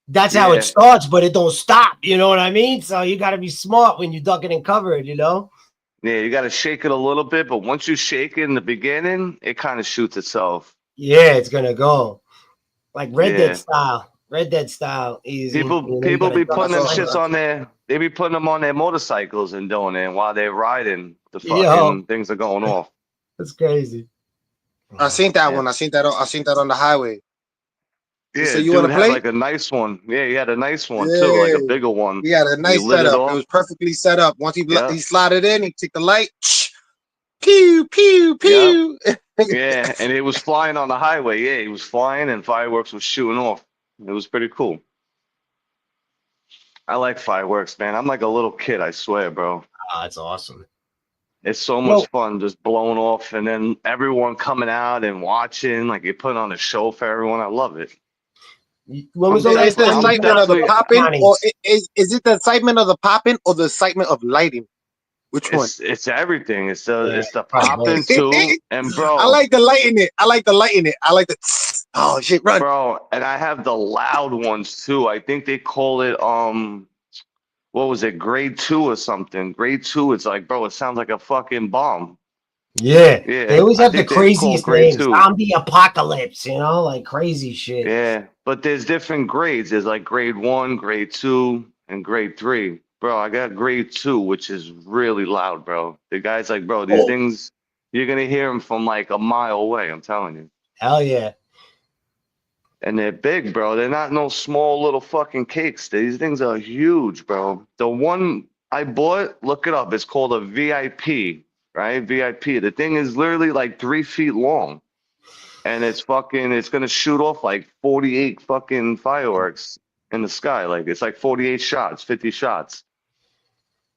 That's how Yeah. it starts, but it don't stop. You know what I mean? So you got to be smart when you're ducking and covered, you know? Yeah, you got to shake it a little bit, but once you shake it in the beginning, it kind of shoots itself. Yeah, it's going to go. Like Red Yeah. Dead style. Red Dead style. Easy. You know, you People gotta be duck putting them and shits cover. on their. They be putting them on their motorcycles and doing it while they're riding. The Yo. fucking things are going off. That's crazy. I seen that Yeah. one. I seen that on the highway. Yeah, So you dude wanna had play? like a nice one. Yeah, he had a nice one too, like a Yeah. bigger one. We had a He nice lit it setup. It off. was perfectly set up. Once Yeah. he slotted in, he took the light. Pew, pew, pew. Yeah, and it was flying on the highway. Yeah, he was flying and fireworks was shooting off. It was pretty cool. I like fireworks, man. I'm like a little kid, I swear, bro. Oh, that's awesome. It's so Yo, much fun just blowing off, and then everyone coming out and watching, like you put on a show for everyone. I love it. when was I'm the It's last the definitely, time I'm you excitement went of the definitely. to popping, County? or is it the excitement of the popping or the excitement of lighting? Which one? It's everything. Yeah, It's the probably both. popping too, and I bro, like the lighting it. I like the lighting it. I like the oh shit, run. and I have the loud ones too. I think they call it what was it, grade two or something? Grade two. It's like, bro, it sounds like a fucking bomb. Yeah, they Yeah, always I have the think they're called craziest grade names. two. Zombie apocalypse, like crazy shit. Yeah, but there's different grades. There's like grade one, grade two, and grade three. Bro, I got grade two, which is really loud, bro. The guy's like, bro, these Oh, things, you're gonna hear them from like a mile away. I'm telling you. hell yeah. And they're big, bro. They're not no small little fucking cakes. These things are huge, bro. The one I bought, look it up. It's called a VIP, right? VIP. The thing is literally like 3 feet long. And it's gonna shoot off like 48 fucking fireworks in the sky. Like it's like 48 shots, 50 shots.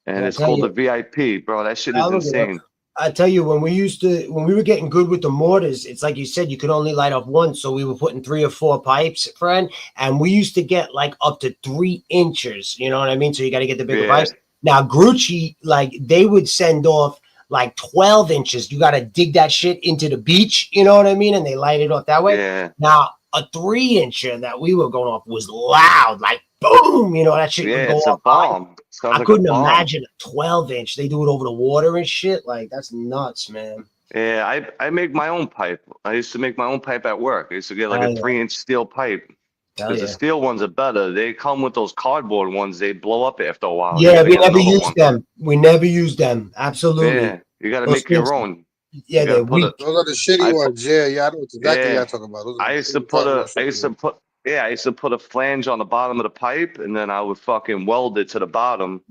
And And it's called the VIP, bro. That shit I'll is look it up. insane. I tell you, when we were getting good with the mortars, it's like you said, you could only light up one. So we were putting 3 or 4 pipes, friend, and we used to get like up to 3 inches. You know what I mean? So you got to get the bigger Yeah, pipes. Now, Grucci, like they would send off like 12 inches. You got to dig that shit into the beach. You know what I mean? And they light it off that way. yeah, Now, a 3-incher that we were going off was loud, like boom. That shit would yeah. go It's a off high. bomb. Sounds I like a couldn't bomb. imagine a 12-inch. They do it over the water and shit. Like that's nuts, man. Yeah, I make my own pipe. I used to make my own pipe at work. I used to get like Hell a yeah. 3-inch steel pipe Hell because the yeah. steel ones are better. They come with those cardboard ones. They blow up after a while. You Yeah, gotta we get never another used one. them. We never used them. Absolutely. Yeah, you gotta Those make your things, own. You yeah, gotta they're put a. weak. Those are the shitty I ones. Yeah, yeah, I know exactly what Yeah, y'all talking about. Those are I the used to shitty, put talking a, about I shitty used to ones. put, yeah, I used to put a flange on the bottom of the pipe, and then I would fucking weld it to the bottom,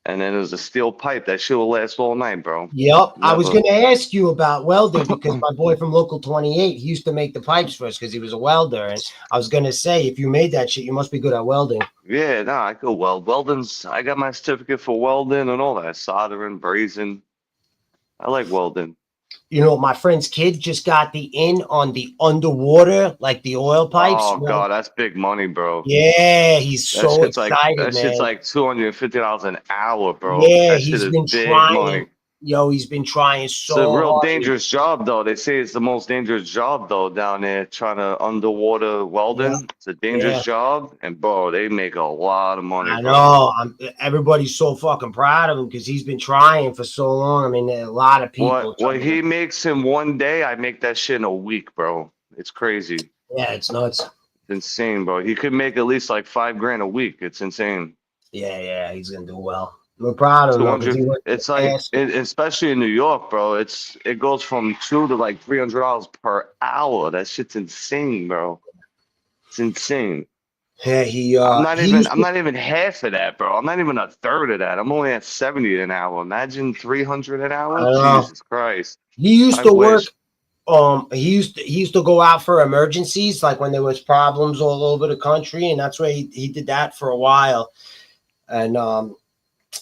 and then there's a steel pipe. That shit will last all night, bro. Yep. I was Never. going to ask you about welding because my boy from Local 28, he used to make the pipes for us because he was a welder. And I was going to say, if you made that shit, you must be good at welding. Yeah, no, I could weld. Welding's, I got my certificate for welding and all that, soldering, brazing. I like welding. My friend's kid just got the in on the underwater, like the oil pipes. Oh God, that's big money, bro. Yeah, he's so excited, That shit's man. like $250 an hour, bro. Yeah, That shit he's is been big trying. money. Yo, he's been trying It's a so real hard. dangerous job, though. They say it's the most dangerous job, though, down there trying to underwater Yeah, welding. It's a dangerous yeah. job, and bro, they make a lot of money, I bro. know. Everybody's so fucking proud of him because he's been trying for so long. I mean, a lot of people. What he makes in one day, I make that shit in a week, bro. It's crazy. Yeah, it's nuts. It's insane, bro. He could make at least like 5 grand a week. It's insane. Yeah, he's gonna do well. We're proud of him though, because 200. he worked his It's like, ass off. especially in New York, bro. It goes from $2 to like $300 per hour. That shit's insane, bro. It's insane. Yeah, he I'm used to. not even half of that, bro. I'm not even a third of that. I'm only at 70 an hour. Imagine 300 an I hour. don't know. Jesus Christ. He used I to work. wish. He used to go out for emergencies, like when there was problems all over the country, and that's where he did that for a while. And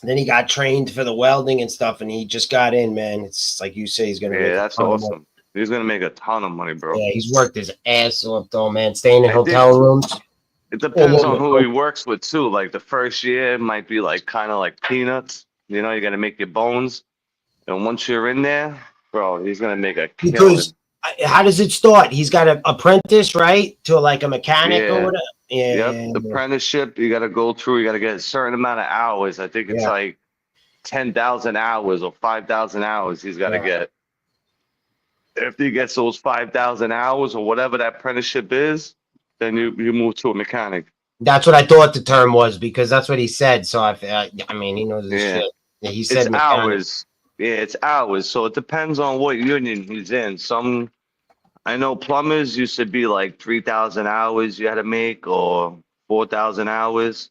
then he got trained for the welding and stuff, and he just got in, man. It's like you say, he's gonna make Yeah, a that's ton of money. awesome. He's gonna make a ton of money, bro. Yeah, he's worked his ass off though, man. Staying in I think hotel rooms. it depends all on over. who he works with too. Like the first year it might be like kind of like peanuts. You know, you gotta make your bones. And once you're in there, bro, he's gonna make a killing. Because how does it start? He's got an apprentice, right, to like a mechanic or Yeah. whatever. Yeah, Yep. The apprenticeship, you gotta go through, you gotta get a certain amount of hours. I think it's Yeah. like 10,000 hours or 5,000 hours he's gotta Yeah. get. After he gets those 5,000 hours or whatever that apprenticeship is, then you move to a mechanic. That's what I thought the term was because that's what he said. So I mean, he knows his Yeah. shit. Yeah, he It's said mechanic. hours. Yeah, it's hours. So it depends on what union he's in. Some, I know plumbers used to be like 3,000 hours you had to make or 4,000 hours.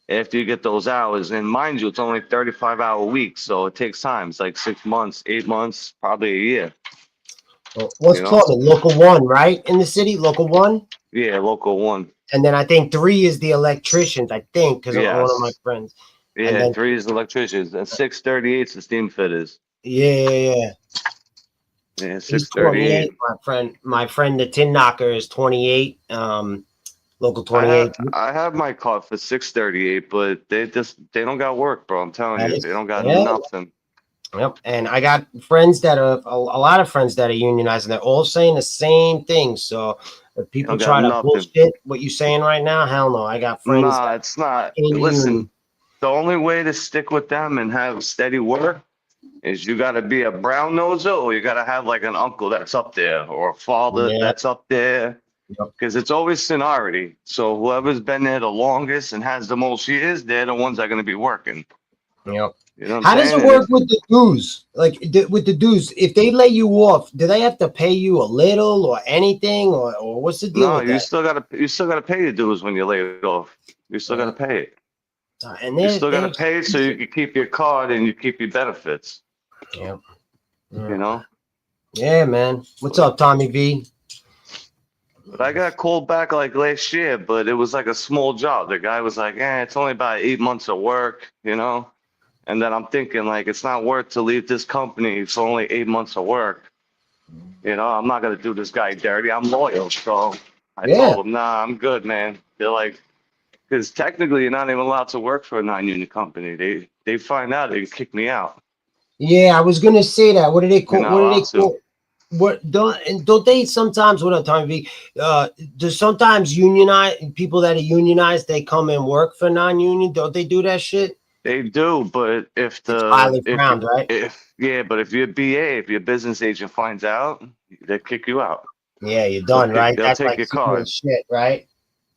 After you get those hours, and mind you, it's only 35-hour weeks, so it takes time. It's like 6 months, 8 months, probably a year. What's You know? called local one, right? In the city, local one. Yeah, local one. And then I think 3 is the electricians, I think, because one of my Yes. friends. Yeah, then- 3 is electricians, and 638 is the steam fitters. Yeah. Yeah, He's 28. 638. My friend, the Tin Knocker is 28. Local 28. I have my card for 638, but they don't got work, bro. I'm telling you, they Nice. don't got Yeah. nothing. Yep. And I got friends that are a lot of friends that are unionized, and they're all saying the same thing. So if They people don't got try to nothing. bullshit what you saying right now, hell no. I got friends Nah, that it's not. are in the Listen, union. the only way to stick with them and have steady work is you got to be a brown noser, or you got to have like an uncle that's up there or a father Yeah. that's up there. Yep. Because it's always seniority. So whoever's been there the longest and has the most years, they're the ones that are going to be working. Yep. You know what I'm How does saying? it And work with the dues? Like with the dues, if they lay you off, do they have to pay you a little or anything, or what's the deal no, with that? you still gotta pay your dues when you're laid off. You still gotta Yeah. pay it. And You they're still gotta they're pay it so you can keep your card and you keep your benefits. yeah. You know. Yeah, man. What's up, Tommy V? But I got called back like last year, but it was like a small job. The guy was like, it's only about 8 months of work, you know? And then I'm thinking like it's not worth to leave this company for only 8 months of work. You know, I'm not gonna do this guy dirty. I'm loyal. So I Yeah. told him, nah, I'm good, man. They're like, because technically you're not even allowed to work for a non-union company. They find out, they kick me out. Yeah, I was gonna say that. What do they You're call? not What do they allowed to. call? What don't they sometimes? What up, Tommy V? Do sometimes unionize people that are unionized? They come and work for non-union. Don't they do that shit? They do, but It's highly if frowned, right? yeah, but if your BA, if your business agent finds out, they kick you out. Yeah, you're done, right? They'll That's take like your serious card. shit, right?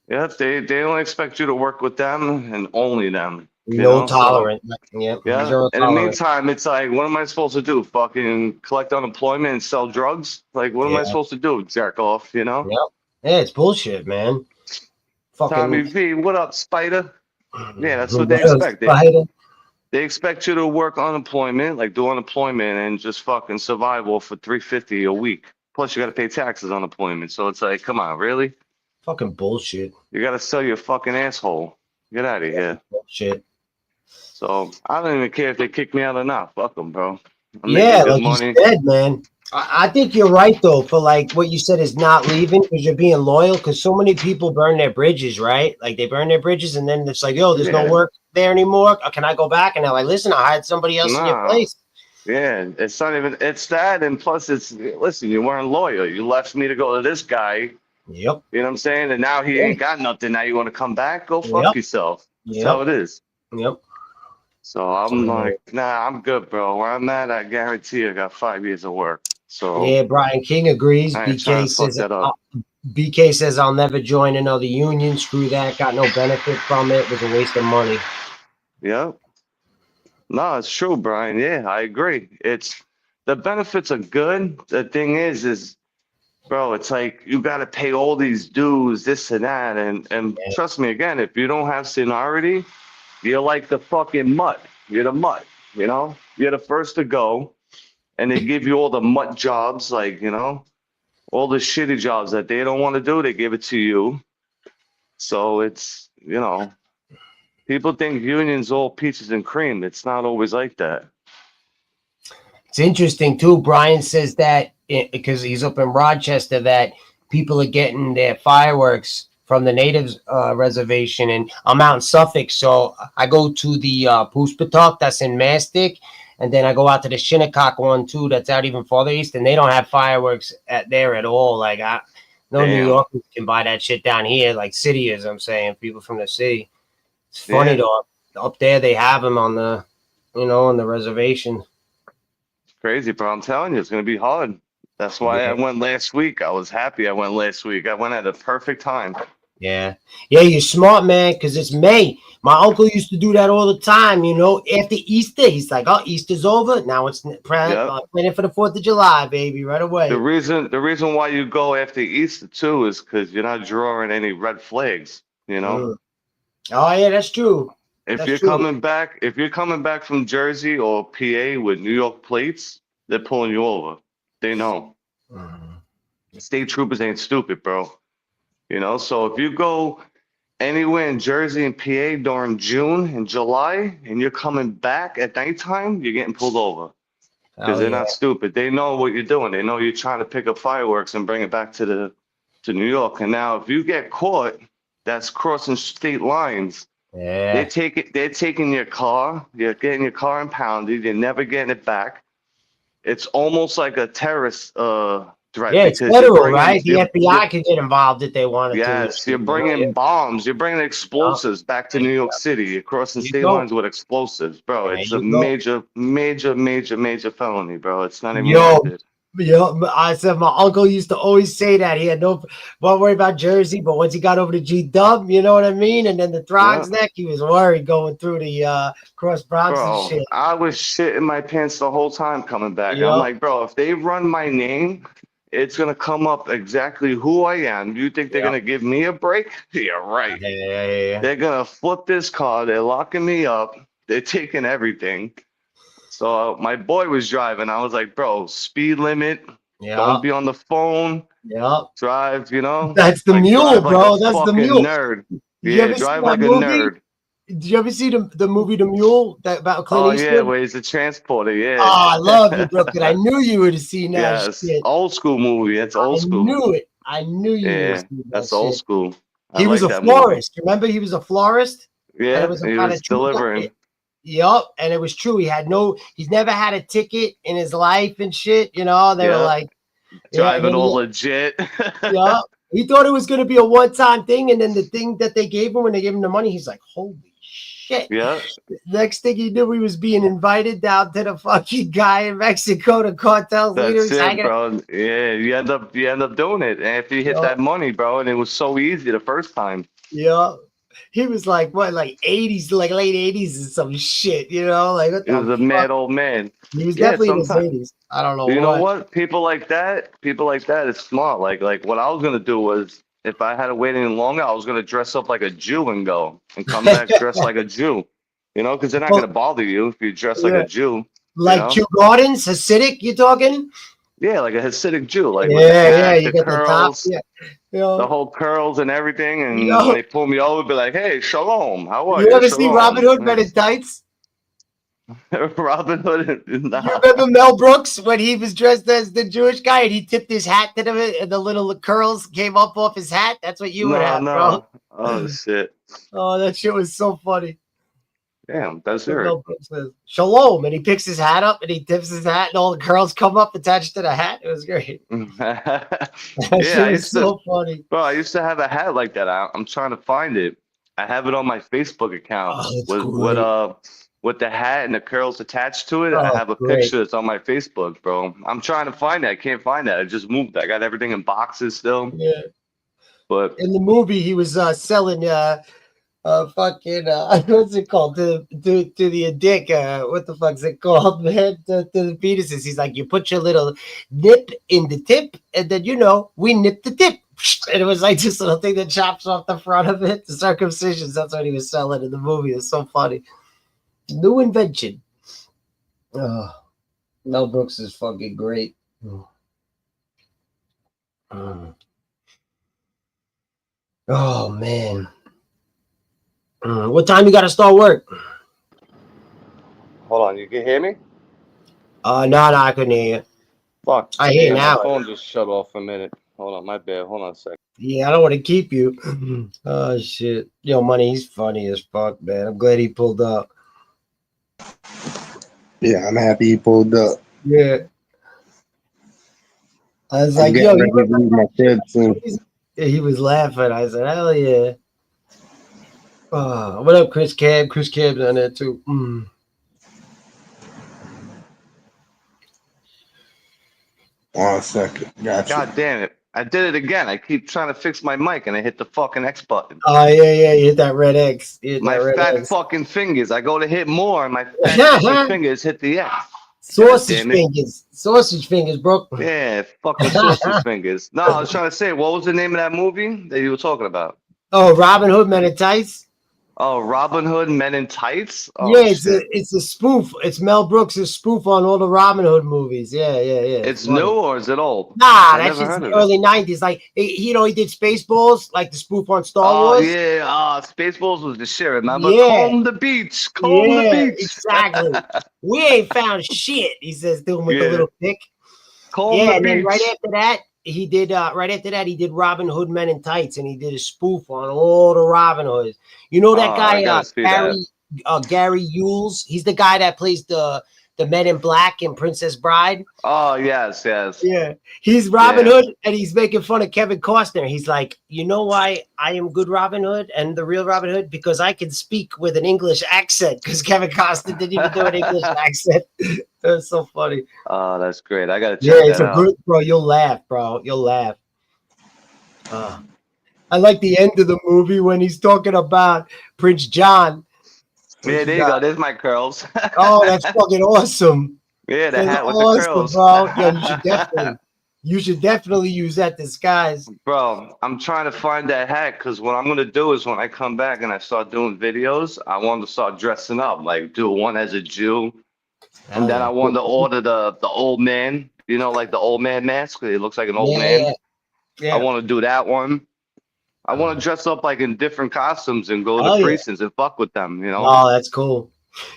Yep, they only expect you to work with them and only them. You No know, so tolerant. Yep, yeah. zero In the tolerant. meantime, it's like, what am I supposed to do? Fucking collect unemployment and sell drugs? Like, what am I Yeah, supposed to do? Jerk off, you know? yep. Yeah, it's bullshit, man. Tommy Fucking V, what up, Spider? Yeah, that's what they expect. spider. They expect you to work unemployment, like do unemployment and just fucking survive off for 350 a week. Plus you gotta pay taxes on unemployment. So it's like, come on, really? Fucking bullshit. You gotta sell your fucking asshole. Get out of here. Bullshit. So I don't even care if they kick me out or not. Fuck them, bro. I'm making Yeah, good like you money. said, man. I think you're right though. For like what you said is not leaving because you're being loyal. Because so many people burn their bridges, right? Like they burn their bridges, and then it's like, yo, there's no Yeah. work there anymore. Can I go back? And they're like, listen, I hired somebody else in your Nah. place. Yeah, it's not even, it's that. And plus it's, listen, you weren't loyal. You left me to go to this guy. Yep. You know what I'm saying? And now he Yeah. ain't got nothing. Now you want to come back? Go fuck Yep. yourself. That's how Yep. it is. Yep. So I'm like, nah, I'm good, bro. Where I'm at, I guarantee I got 5 years of work. So Yeah. Brian King agrees. I ain't trying BK to fuck says. that up. BK says I'll never join another union. Screw that. Got no benefit from it. Was a waste of money. Yep. No, it's true, Brian. Yeah, I agree. It's the benefits are good. The thing is, bro, it's like you got to pay all these dues, this and that, and Yeah. trust me, again, if you don't have seniority, you're like the fucking mutt. You're the mutt. You know, you're the first to go, and they give you all the mutt jobs, like all the shitty jobs that they don't want to do. They give it to you. So it's people think unions all peaches and cream. It's not always like that. It's interesting too. Brian says that because he's up in Rochester, that people are getting their fireworks from the natives reservation, and I'm out in Suffolk, so I go to the Puspatalk that's in Mastic, and then I go out to the Shinnecock one too, that's out even farther east, and they don't have fireworks there at all. Like no New Damn. Yorkers can buy that shit down here, like city is. I'm saying people from the city. It's funny though. Up there they have them on the, on the reservation. Crazy, bro. I'm telling you, it's gonna be hard. That's why I went last week. I was happy I went last week. I went at a perfect time. Yeah, you're smart, man, because it's May. My uncle used to do that all the time. After Easter, he's like, "Oh, Easter's over. Now it's planning for the 4th of July, baby, right away." The reason why you go after Easter too is because you're not drawing any red flags. Oh yeah, that's true. If you're coming back from Jersey or PA with New York plates, they're pulling you over. They know. State troopers ain't stupid, bro. So if you go anywhere in Jersey and PA during June and July and you're coming back at nighttime, you're getting pulled over. because Oh, they're yeah. not stupid. They know what you're doing. They know you're trying to pick up fireworks and bring it back to New York. And now, if you get caught, that's crossing state lines. They Yeah. take it. They're taking your car. You're getting your car impounded. You're never getting it back. It's almost like a terrorist threat Yeah, it's because federal, right? The FBI could get involved if they wanted to. yes, you're Yeah. bringing bombs. You're bringing explosives back to New York City. You're crossing There you state go. lines with explosives, bro. There It's a you go. major felony, bro. It's not even Yo, worth it. yo, I said my uncle used to always say that he had no worry about Jersey, but once he got over to G Dub, you know what I mean? And then the Throgs neck, he was worried going through the cross Bronx and Bro, shit. I was shitting my pants the whole time coming back. Yup. I'm like, bro, if they run my name, it's gonna come up exactly who I am. You think they're Yup. gonna give me a break? Yeah, right. Yeah. They're gonna flip this car. They're locking me up. They're taking everything. So my boy was driving. I was like, bro, speed limit. Don't be on the phone. Yep. Drive, you know. That's the Like, mule, drive like bro. a That's the fucking mule. nerd. You Yeah, ever see drive that like a movie? nerd. Did you ever see the movie The Mule that about Clint Oh Eastwood? yeah, where he's a transporter. Yeah. Oh, I love you, Brooklyn. I knew you would have seen that Yes, shit. old school movie. That's old I school. knew it. I knew you would Yeah, have seen that's that old shit. school. I He was like a that movie. florist. Remember, he was a florist. And Yeah, it was he kind was of true. delivering. Yup, and it was true. He's never had a ticket in his life and shit. You know, they were Yeah. like Driving all legit. yeah. He thought it was going to be a one-time thing, and then the thing that they gave him when they gave him the money, he's like, "Holy shit!" Yeah. Next thing he knew, he was being invited down to the fucking guy in Mexico, the cartel's leaders. That's it, bro. Yeah, you end up doing it. And if you hit that money, bro, and it was so easy the first time. Yeah. He was like, what, like 80s, like late 80s and some shit, you know? Like, what He was a mad old man. He was definitely in his sometimes- 80s. I don't know You why. know what? People like that is smart. Like what I was gonna do was, if I had to wait any longer, I was gonna dress up like a Jew and go and come back dressed like a Jew. You know, because they're not gonna bother you if you dress like a Jew. Like know? Kew Gardens, Hasidic, you talking? Yeah, like a Hasidic Jew, like with Yeah, the yeah, hat, you the got the top. curls, Yeah. You know, the whole curls and everything. And Yo. when they pull me over, be like, "Hey, shalom, how are you you?" ever see Shalom. Robin Hood Men in Tights? Robin Hood? Nah. You remember Mel Brooks when he was dressed as the Jewish guy and he tipped his hat to them and the little curls came up off his hat? That's what you would have, bro. Oh shit! Oh, that shit was so funny. Damn, that's What her. Mel Brooks says, Shalom, and he picks his hat up and he tips his hat and all the curls come up attached to the hat. It was great. That shit I was used so to, funny. bro. I used to have a hat like that. I'm trying to find it. I have it on my Facebook account Oh, that's with the hat and the curls attached to it. Oh, I have a great. picture that's on my Facebook, bro. I'm trying to find it. I can't find that. I just moved. I got everything in boxes still. Yeah. But In the movie, he was selling fucking what's it called to the dick, what the fuck's it called, man, to the penises. He's like, you put your little nip in the tip and then we nip the tip, and it was like this little thing that chops off the front of it, the circumcisions. That's what he was selling in the movie. It's so funny. New invention. Mel Brooks is fucking great. Oh man. What time you got to start work? hold on, you can hear me? No, I couldn't hear you. Fuck. I hear you My now. phone just shut off a minute. Hold on, my bad. Hold on a second. Yeah, I don't want to keep you. Oh shit. Yo, Money, he's funny as fuck, man. I'm glad he pulled up. Yeah, I'm happy he pulled up. Yeah. I was I'm like, getting yo, ready to leave my crib soon. Yeah, he was laughing. I said, hell yeah. What up, Chris Cab? Chris Cab's on there too. One second. Gotcha. God damn it. I did it again. I keep trying to fix my mic and I hit the fucking X button. Oh, yeah, you hit that red X. You hit My that red fat X. fucking fingers. I go to hit more and my fat fucking fingers hit the X. Sausage damn it. fingers. Sausage fingers, bro. Yeah, fucking sausage fingers. No, I was trying to say, what was the name of that movie that you were talking about? Oh, Robin Hood Men in Tights. Oh, Robin Hood Men in Tights. Oh Yeah, shit. it's a spoof. It's Mel Brooks' spoof on all the Robin Hood movies. Yeah, yeah, yeah. It's It's new funny. or is it old? Nah, I that never shit's heard of it. early '90s. Like he did Spaceballs, like the spoof on Star Oh Wars. yeah, Spaceballs was the shit. Remember? Yeah, Comb the beach, comb the yeah, beach, exactly. We ain't found shit. He says to him with the yeah, little pick. comb Yeah, the and then beach. right after that he did Robin Hood Men in Tights, and he did a spoof on all the Robin Hoods. You know Oh, that I guy gotta see that. Gary Yules? He's the guy that plays the Men in Black in Princess Bride. Oh yes, yes, Yeah, he's Robin yeah. Hood, and he's making fun of Kevin Costner. He's like, you know why I am good Robin Hood and the real Robin Hood? Because I can speak with an English accent. Because Kevin Costner didn't even do an English accent. That's so funny. Oh, that's great. I gotta Yeah, check it's that a out. good bro. You'll laugh, bro. You'll laugh. Uh, I like the end of the movie when he's talking about Prince John. What Yeah, you there you got? go. There's my curls. Oh, that's fucking awesome. Yeah, the That's hat with the awesome, curls. bro. Yo, you should definitely use that disguise. Bro, I'm trying to find that hat because what I'm gonna do is when I come back and I start doing videos, I want to start dressing up, like do one as a Jew, and Hell then I yeah. want to order the old man, like the old man mask. It looks like an old Yeah, man. yeah, I yeah. want to do that one. I want Uh, to dress up like in different costumes and go to oh yeah. precincts and fuck with them. Oh, that's cool.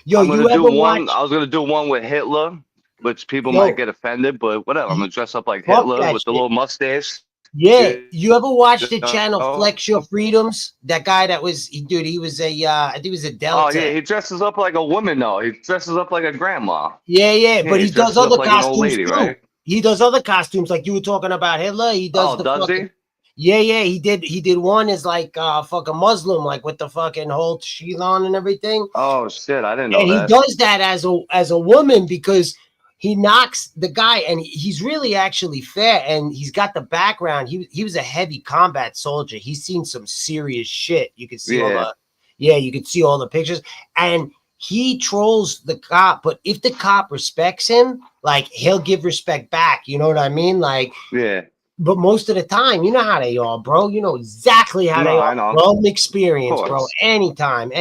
Yo, I'm gonna you do ever one. watch? I was gonna do one with Hitler, which people might Yo, get offended, but whatever. I'm you, gonna dress up like fuck Hitler that with the shit. little mustache. Yeah, You you ever watch the channel know? Flex Your Freedoms? That guy that was, dude, he was I think he was a Oh yeah, Delta. he dresses up like a woman though. He dresses up like a grandma. Yeah, yeah, Yeah, but he he does dresses up other like an old costumes lady, too. right? He does other costumes like you were talking about Hitler. He does Oh, the does fucking he? yeah, yeah. He did one as like fucking Muslim, like with the fucking whole shield on and everything. Oh shit, I didn't know And he that. does that as a woman because he knocks the guy, and he's really actually fair, and he's got the background. He was a heavy combat soldier. He's seen some serious shit. You can see all Yeah, the yeah, you can see all the pictures, and he trolls the cop. But if the cop respects him, like he'll give respect back. You know what I mean? Like, yeah. but most of the time, you know how they are, bro. You know exactly how No, they are I know. from Of experience, bro. course, Anytime.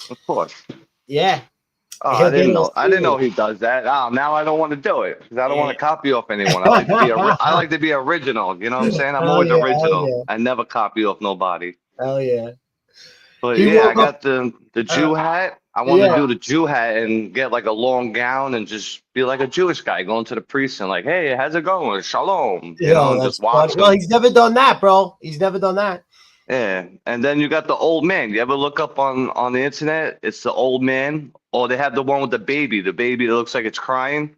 of course. Yeah, Oh, I he'll get didn't all know. I didn't know serious. he does that. Oh, now I don't want to do it because I don't want Yeah. to copy off anyone. I like to be I like to be original. You know what I'm saying? I'm Hell always yeah, hell original. yeah, I never copy off nobody. hell yeah. But He yeah, I woke up. got the Uh, Jew hat. I want to yeah, do the Jew hat and get like a long gown and just be like a Jewish guy going to the priest and like, hey, how's it going? Shalom, yo, and just that's funny. watch Well, him. he's never done that, bro. He's never done that. Yeah, and then you got the old man. You ever look up on the internet? It's the old man, or they have the one with the baby that looks like it's crying.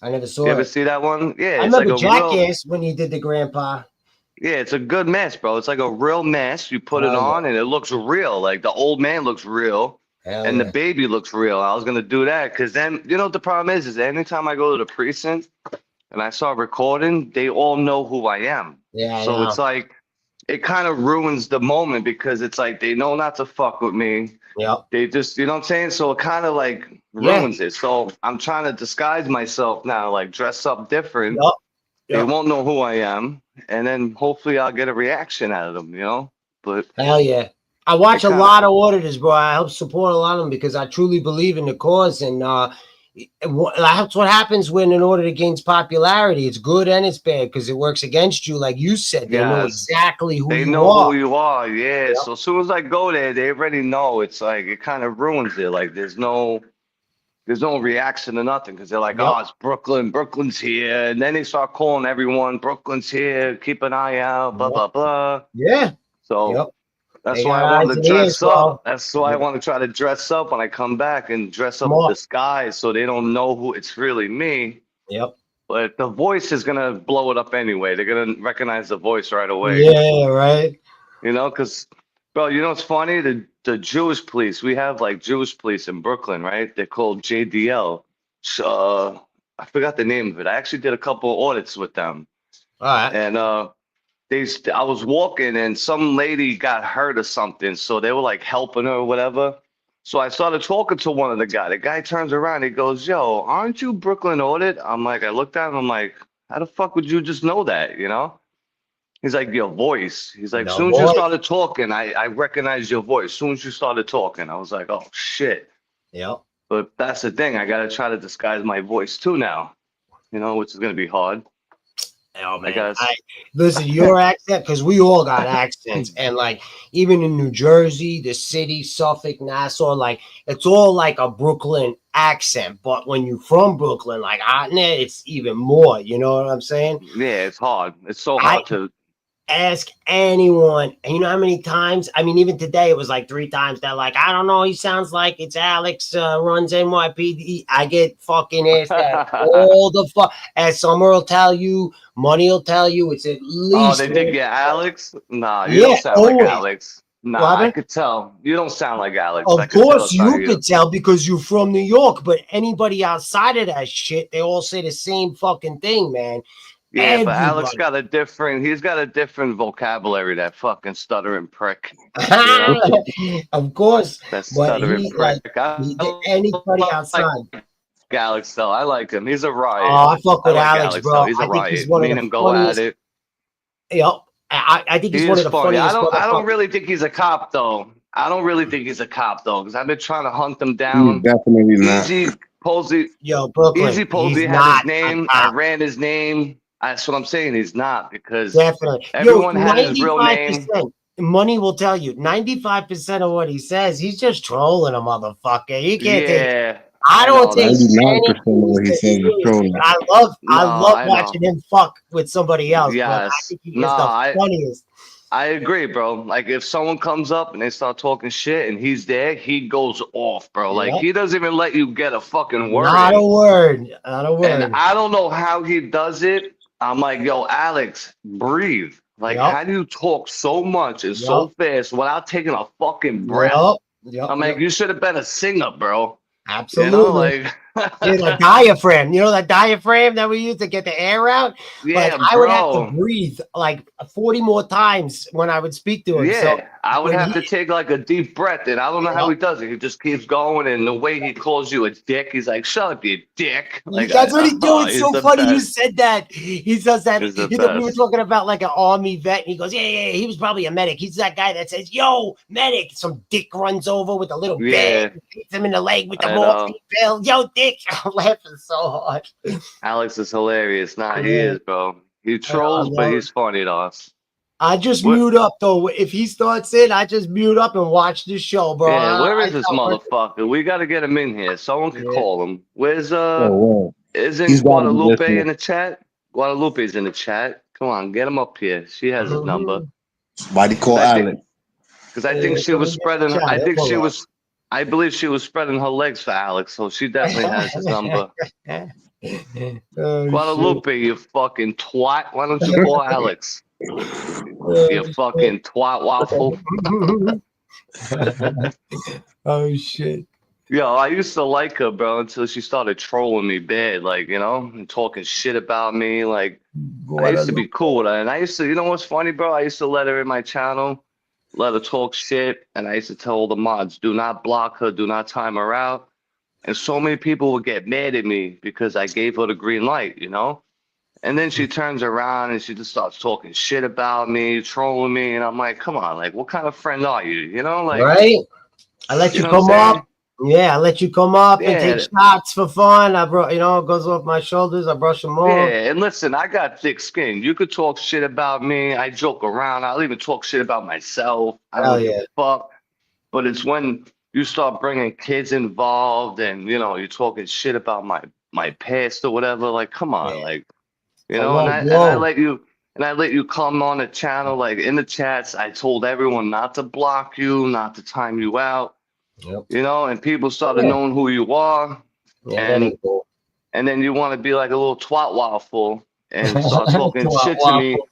I never You saw ever it. see that one? Yeah, I it's like remember a real. Jackass when he did the grandpa. Yeah, it's a good mask, bro. It's like a real mask. You put it Hell yeah, on and it looks real. Like the old man looks real hell and the yeah, baby looks real. I was gonna do that because then you know what the problem is anytime I go to the precinct and I start recording, they all know who I am. yeah. I So it's know. like it kind of ruins the moment because it's like they know not to fuck with me. Yep. They just, you know what I'm saying? So it kind of like Yeah. ruins it. So I'm trying to disguise myself now, like dress up different. Yep. They Yep. won't know who I am, and then hopefully I'll get a reaction out of them. But Hell yeah. I watch it a kind of, lot of auditors, bro. I help support a lot of them because I truly believe in the cause. And that's what happens when an auditor gains popularity. It's good and it's bad because it works against you. Like you said, they know yes, exactly who they you know who are. you are. Yeah. Yep. So as soon as I go there, they already know. It's like it kind of ruins it. Like there's no reaction to nothing because they're like, Yep. oh, it's Brooklyn. Brooklyn's here. And then they start calling everyone, Brooklyn's here. Keep an eye out, blah, Yep. blah, blah. Yeah. So Yep. that's They why got I eyes wanted to and ears, dress bro. up. That's why I Yep. want to try to dress up when I come back and dress up Smart. disguise so they don't know who it's really me. Yep. But the voice is gonna blow it up anyway. They're gonna recognize the voice right away. Yeah, right. Because, bro, it's funny? The Jewish police, we have like Jewish police in Brooklyn, right? They're called JDL. So, I forgot the name of it. I actually did a couple of audits with them. All right. And I was walking and some lady got hurt or something. So they were like helping her or whatever. So I started talking to one of the guy. The guy turns around. He goes, yo, aren't you Brooklyn Audit? I'm like, I looked at him. I'm like, how the fuck would you just know that, He's like, your voice. He's like, as No soon as you voice. started talking, I recognized your voice. As soon as you started talking, I was like, oh shit. Yep. But that's the thing. I gotta try to disguise my voice too now, which is gonna be hard. Oh I man, guess. listen, your accent, because we all got accents, and like even in New Jersey, the city, Suffolk, Nassau, like it's all like a Brooklyn accent. But when you're from Brooklyn, like it's even more. You know what I'm saying? Yeah, it's hard. It's so I hard to. ask anyone, and you know how many times? I mean, even today it was like 3 times. They're like, I don't know. He sounds like it's Alex runs NYPD. I get fucking asked that all the fuck. As Summer will tell you, Money will tell you, it's at Oh, least they did get Alex? Nah, you don't yeah, sound like always. Alex. Nah, I Robin? could tell. You don't sound like Alex. I Of could tell course, it's not you you. could tell because you're from New York, but anybody outside of that shit, they all say the same fucking thing, man. Yeah, but Alex Everybody. he's got a different vocabulary, that fucking stuttering prick. You know? Of course, That but stuttering he like prick. I anybody like outside. Alex though. I like him. He's a riot. Oh, I fuck I with like Alex, Alex though. bro. He's a I think he's riot. one Me of and the him go at funniest. it. Yep. I think he's He one is of the funny. funniest I don't motherfuckers. really think he's a cop though. I don't really think he's a cop though, because I've been trying to hunt him He's down. definitely not. Easy Posey, Yo, Brooklyn, Easy he's Posey had his not a name. I cop. ran his name. That's what I'm saying. He's not, because Definitely. Yo, everyone had his real name. 95%. Money will tell you 95% of what he says, he's just trolling a motherfucker. You can't take Yeah, I don't know. take That's 99% of anything he what he says says is serious. trolling. But I no, love I know. watching him fuck with somebody else, but I Yes. think he No, is the funniest. I agree, bro. Like if someone comes up and they start talking shit and he's there, he goes off, bro. Like Yep. he doesn't even let you get a fucking word Not in. a word. Not a And word. I don't know how he does it. I'm like, yo, Alex, breathe. Like, Yep. how do you talk so much and so fast without taking a fucking breath? Yep. I'm like, you should have been a singer, bro. Absolutely. You know, Dude, a diaphragm. You know that diaphragm that we use to get the air out? yeah, Like I would have to bro. breathe like 40 more times when I would speak to him. Yeah, So I would when have to take like a deep breath, and I don't know how he does it. He just keeps going, and the way he calls you a dick, he's like, "Shut up, you dick!" Like that's what he do. It's he's so the funny you best. said that. He says that. He's the We were best. talking about like an army vet, and he goes, "Yeah, he was probably a medic." He's that guy that says, "Yo, medic!" Some dick runs over with a little bag, and hits him in the leg with the I ball. know. Bill, yo, dick! I'm laughing so hard. Alex is hilarious. Nah, he Yeah. is, bro. He trolls, but love he's funny to us. I just What- mute up though. If he starts in, I just mute up and watch the show, bro. Yeah, where I is this don't- motherfucker? We got to get him in here. Someone can Yeah. call him. Where's Oh, well. Isn't He's gotta be Guadalupe listening. in the chat? Guadalupe's in the chat. Come on, get him up here. She has his number. Why'd he call I think- Alex? Because I think Yeah, she was so spreading. chat, I think he'll she pull up. was. I believe she was spreading her legs for Alex, so she definitely has his number. Oh, Guadalupe, you fucking twat. Why don't you call Alex? You fucking twat waffle. Oh shit. Yo, I used to like her, bro, until she started trolling me bad, like, and talking shit about me. Like, I used to be cool with her. And I used to, you know what's funny, bro? I used to let her in my channel, let her talk shit. And I used to tell all the mods, do not block her, do not time her out. And so many people would get mad at me because I gave her the green light, And then she turns around and she just starts talking shit about me, trolling me. And I'm like, come on, like, what kind of friend are you? Like, right? I let you know what I'm come saying? up. Yeah, I let you come up and Yeah. take shots for fun. I brought, it goes off my shoulders. I brush them off. Yeah, and listen, I got thick skin. You could talk shit about me. I joke around. I'll even talk shit about myself. I Hell don't give yeah. a fuck. But it's when you start bringing kids involved and, you're talking shit about my past or whatever. Like, come on, Yeah. like, Hello, and I bro. let you come on the channel, like in the chats. I told everyone not to block you, not to time you out. Yep. And people started Yeah. knowing who you are. Yeah, that And ain't cool. and then you want to be like a little twat waffle and start talking Twat shit to me. waffle.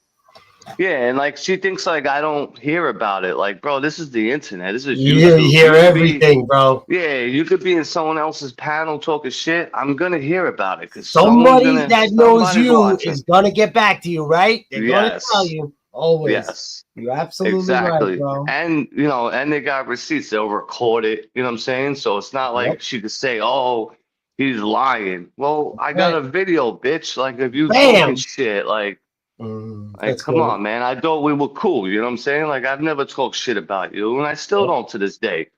Yeah, and like she thinks like I don't hear about it. Like, bro, this is the internet. This is You YouTube. hear You could be- everything, bro. yeah, you could be in someone else's panel talking shit. I'm gonna hear about it because Somebody that knows you is gonna get back to you, right? They're gonna Yes. tell you always. Yes, You're absolutely exactly. right, bro. And and they got receipts. They'll record it. You know what I'm saying? So it's not like Yep. she could say, "Oh, he's lying." Well, I got Right. a video, bitch. Like, if you Bam. talking shit, like. Like, That's come good. on, man. I thought we were cool. You know what I'm saying? Like, I've never talked shit about you, and I still don't to this day.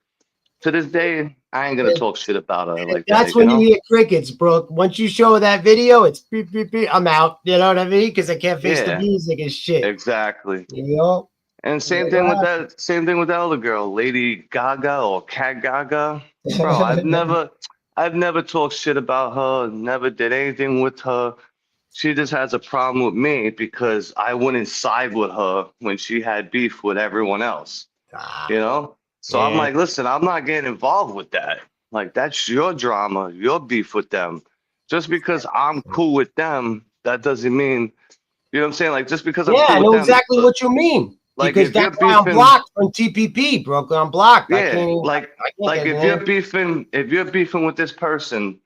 To this day, I ain't gonna talk shit about her like That's that, you when you know? hear crickets, bro. Once you show that video, it's beep, beep, beep. I'm out. You know what I mean? Because I can't face the Yeah, music and shit. exactly. You know? And Yeah, what same thing with that other girl, Lady Gaga or Cat Gaga. Bro, happened? I've never talked shit about her, never did anything with her. She just has a problem with me because I wouldn't side with her when she had beef with everyone else, Ah, you know? So I'm yeah. like, listen, I'm not getting involved with that. Like, that's your drama, your beef with them. Just because I'm cool with them, that doesn't mean, you know what I'm saying? Like, just because I'm Yeah, cool I with know them, exactly what you mean. like, Because if you're that's why I'm beefing, blocked from TPP, bro. I'm blocked. I yeah, can't even, like, I can't like get in. if you're beefing with this person,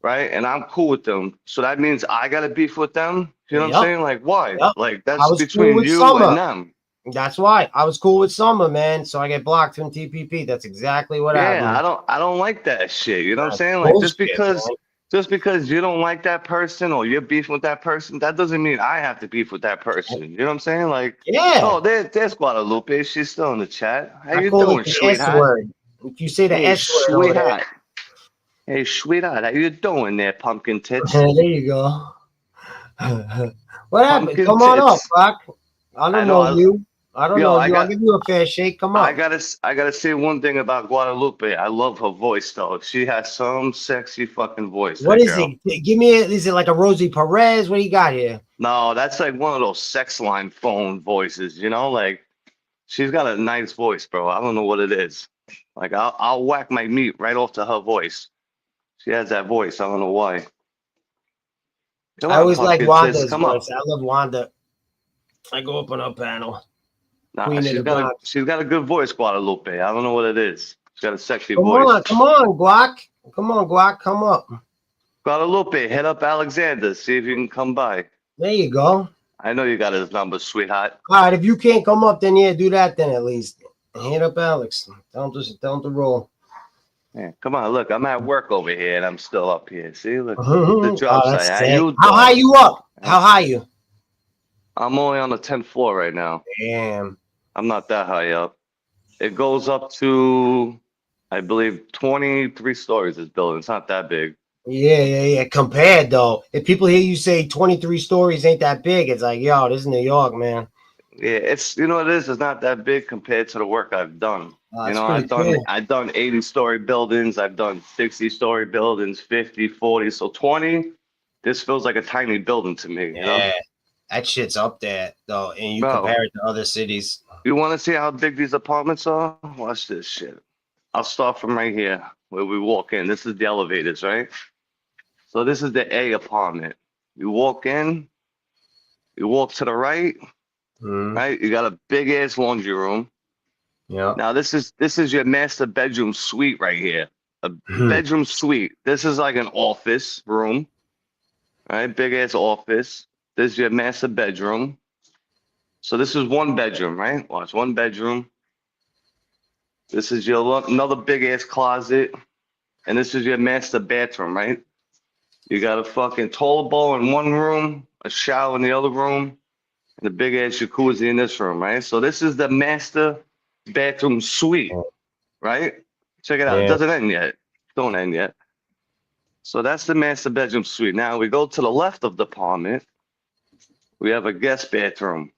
right, and I'm cool with them, so that means I got to beef with them. You know what I'm Yep. saying? Like, why? Yep. Like, I that's was cool between with you and Summer. them. That's why I was cool with Summer, man. So I get blocked from TPP. That's exactly what Yeah, happened. I don't like that shit. You know what I'm That's saying? Like, bullshit, man. just because you don't like that person or you're beefing with that person, that doesn't mean I have to beef with that person. You know what I'm saying? Like, Yeah. oh, there's Guadalupe. She's still in the chat. How I you call it doing, the S sweetheart? word. If you say the Hey, S word over there, sweetheart. Hey, sweetheart. How you doing there, pumpkin tits? there you go. What happened? Pumpkin Come on up, tits. Rock. I I don't know. know you. I don't Yo, know you. I'll give you a fair shake. Come up. I gotta say one thing about Guadalupe. I love her voice though. She has some sexy fucking voice, What that is girl. it? Give me is it like a Rosie Perez? What do you got here? No, that's like one of those sex line phone voices, you know? Like she's got a nice voice, bro. I don't know what it is. Like I'll whack my meat right off to her voice. She has that voice. I don't know why. Come I on, always like pumpkin tits. Wanda's Come voice. up. I love Wanda. I go up on her panel. Nah, Queen of the Bronx. she's got a good voice, Guadalupe. I don't know what it is. She's got a sexy Come voice. on, come on, Guac. Come on, Guac. Come up. Guadalupe, hit up Alexander. See if you can come by. There you go. I know you got his number, sweetheart. All right, if you can't come up, then yeah, do that then at least. Hit up Alex. Tell him to roll. Yeah, come on, look, I'm at work over here and I'm still up here. See, look at the Oh, job site. that's How sick. you How high doing? you up? How high you? I'm only on the 10th floor right now. Damn. I'm not that high up. It goes up to, I believe, 23 stories, this building. It's not that big. Yeah. Compared though, if people hear you say 23 stories ain't that big, it's like, yo, this is New York, man. Yeah, it's, you know what it is? It's not that big compared to the work I've done. You That's know, pretty cool. I've done 80-story buildings. I've done 60-story buildings, 50, 40. So 20, this feels like a tiny building to me, you know? Yeah, that shit's up there though, and you Bro, compare it to other cities. you want to see how big these apartments are? Watch this shit. I'll start from right here where we walk in. This is the elevators, right? So this is the A apartment. You walk in, you walk to the right, right? You got a big ass laundry room. Yeah. Now this is your master bedroom suite right here. A bedroom suite. This is like an office room, right? Big ass office. This is your master bedroom. So this is one bedroom, right? Watch, one bedroom. This is your another big ass closet, and this is your master bathroom, right? You got a fucking toilet bowl in one room, a shower in the other room, and a big ass jacuzzi in this room, right? So this is the master bathroom suite, right? Check it out. It Yeah. doesn't end yet. Don't end yet. So that's the master bedroom suite. Now we go to the left of the apartment. We have a guest bathroom.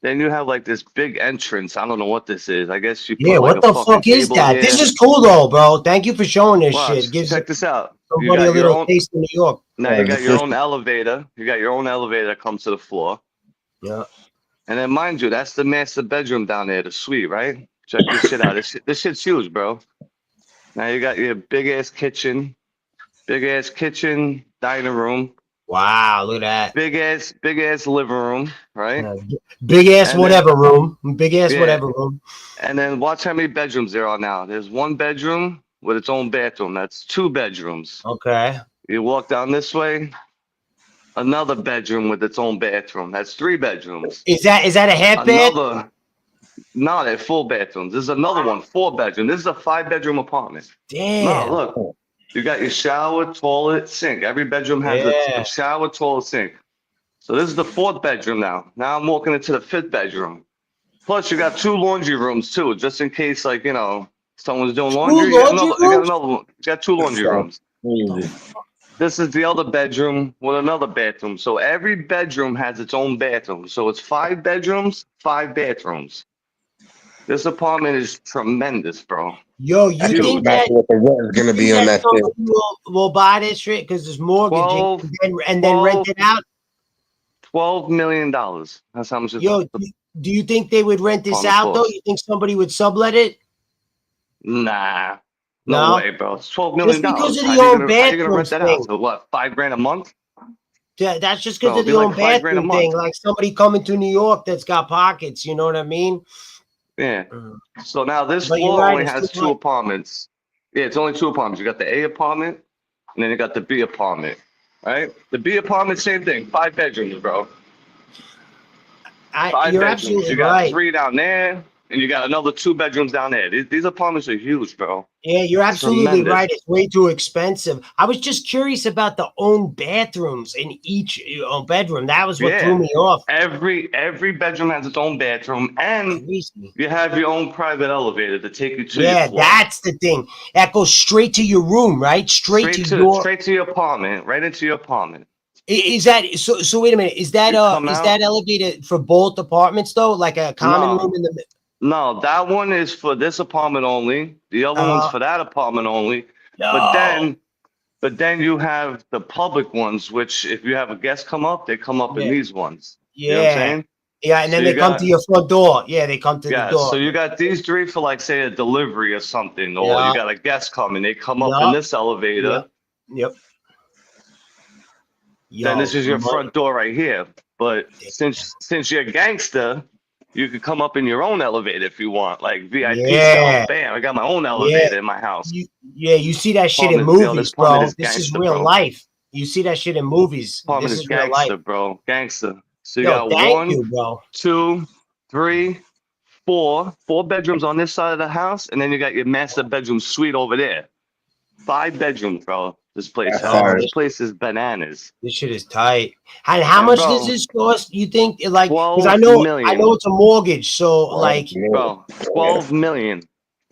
Then you have like this big entrance. I don't know what this is. I guess you Yeah, put like what a the fucking fuck is table that? This here. is cool though, bro. Thank you for showing this shit. Watch, It gives check this out. You somebody a got your little own. taste of New York. Now you got your own elevator. You got your own elevator that comes to the floor. Yeah. And then mind you, that's the master bedroom down there, the suite, right? Check this shit out. This shit's huge, bro. Now you got your big ass kitchen, dining room, Wow, look at big ass living room, right? that. Big ass And then whatever room. Big ass yeah, whatever room. and then watch how many bedrooms there are now. There's one bedroom with its own bathroom. That's two bedrooms. Okay. You walk down this way, another bedroom with its own bathroom. That's three bedrooms. Is that a half bed? Another, no, they're full bedrooms. There's another one, 4 bedroom. This is a 5 bedroom apartment. No, Damn. look, you got your shower, toilet, sink. Every bedroom has a Yeah. shower, toilet, sink. So this is the 4th bedroom now. Now I'm walking into the 5th bedroom. Plus, you got 2 laundry rooms too, just in case, like, you know, someone's doing laundry. You got laundry another. You got rooms? another one. You got 2 laundry rooms. Crazy. This is the other bedroom with another bathroom. So every bedroom has its own bathroom. So it's 5 bedrooms, 5 bathrooms. This apartment is tremendous, bro. Yo, you Huge. think that Imagine what the rent is gonna be on that thing. somebody will buy this shit because it's mortgaging 12 and then rent it out? $12 million. That's how much it's Yo, do you think they would rent this Apartment out though? cost. You think somebody would sublet it? Nah. No? No way, bro. It's $12 million. Just because of the How you own gonna rent bathrooms that thing. out? So what, $5,000 a month? Yeah, that's just because Bro, of it'd the be own like $5,000 a bathroom thing. month. Like somebody coming to New York that's got pockets, you know what I mean? Yeah. So now this But you're floor right, only it's has too 2 much. apartments. Yeah, it's only 2 apartments. You got the A apartment and then you got the B apartment. Right? The B apartment, same thing. 5 bedrooms, bro. 5 You're bedrooms. absolutely You got right. 3 down there, and you got another 2 bedrooms down there. These apartments are huge, bro. Yeah, you're absolutely Tremendous. right. It's way too expensive. I was just curious about the own bathrooms in each bedroom. That was what threw me off. Every bedroom has its own bathroom, and Crazy. you have your own private elevator to take you to Yeah, your floor. that's the thing. That goes straight to your room, right? Straight to your. Straight to your apartment, right into your apartment. Is that so? So wait a minute. Is that You come is out- that elevated for both apartments though? Like a common No. room in the. No, that one is for this apartment only. The other one's for that apartment only. No. But then you have the public ones, which if you have a guest come up, they come up in Yeah. these ones. Yeah. You know what I'm saying? Yeah, and then So they you come got- to your front door. Yeah, they come to the Yeah, door. so you got these 3 for like say a delivery or something, or Yeah. you got a guest coming, they come up in Yeah. this elevator. Yep. Then this is your money. front door right here. But since you're a gangster, you could come up in your own elevator if you want, like VIP Yeah. style. Bam, I got my own elevator in my house. You see that shit in Apartment, yo, movies, this apartment bro. is This is gangster, real bro. life. You see that shit in movies. Apartment This is is real life. gangster, bro. Gangster. So you Yo, got thank 1, you, bro. 2, 3, 4 bedrooms on this side of the house, and then you got your master bedroom suite over there. 5 bedrooms, bro. This place, That's has. hard. This place is bananas. This shit is tight. And how Yeah, much bro. does this cost? You think like because 12 I million. know it's a mortgage, so like Bro, 12 million.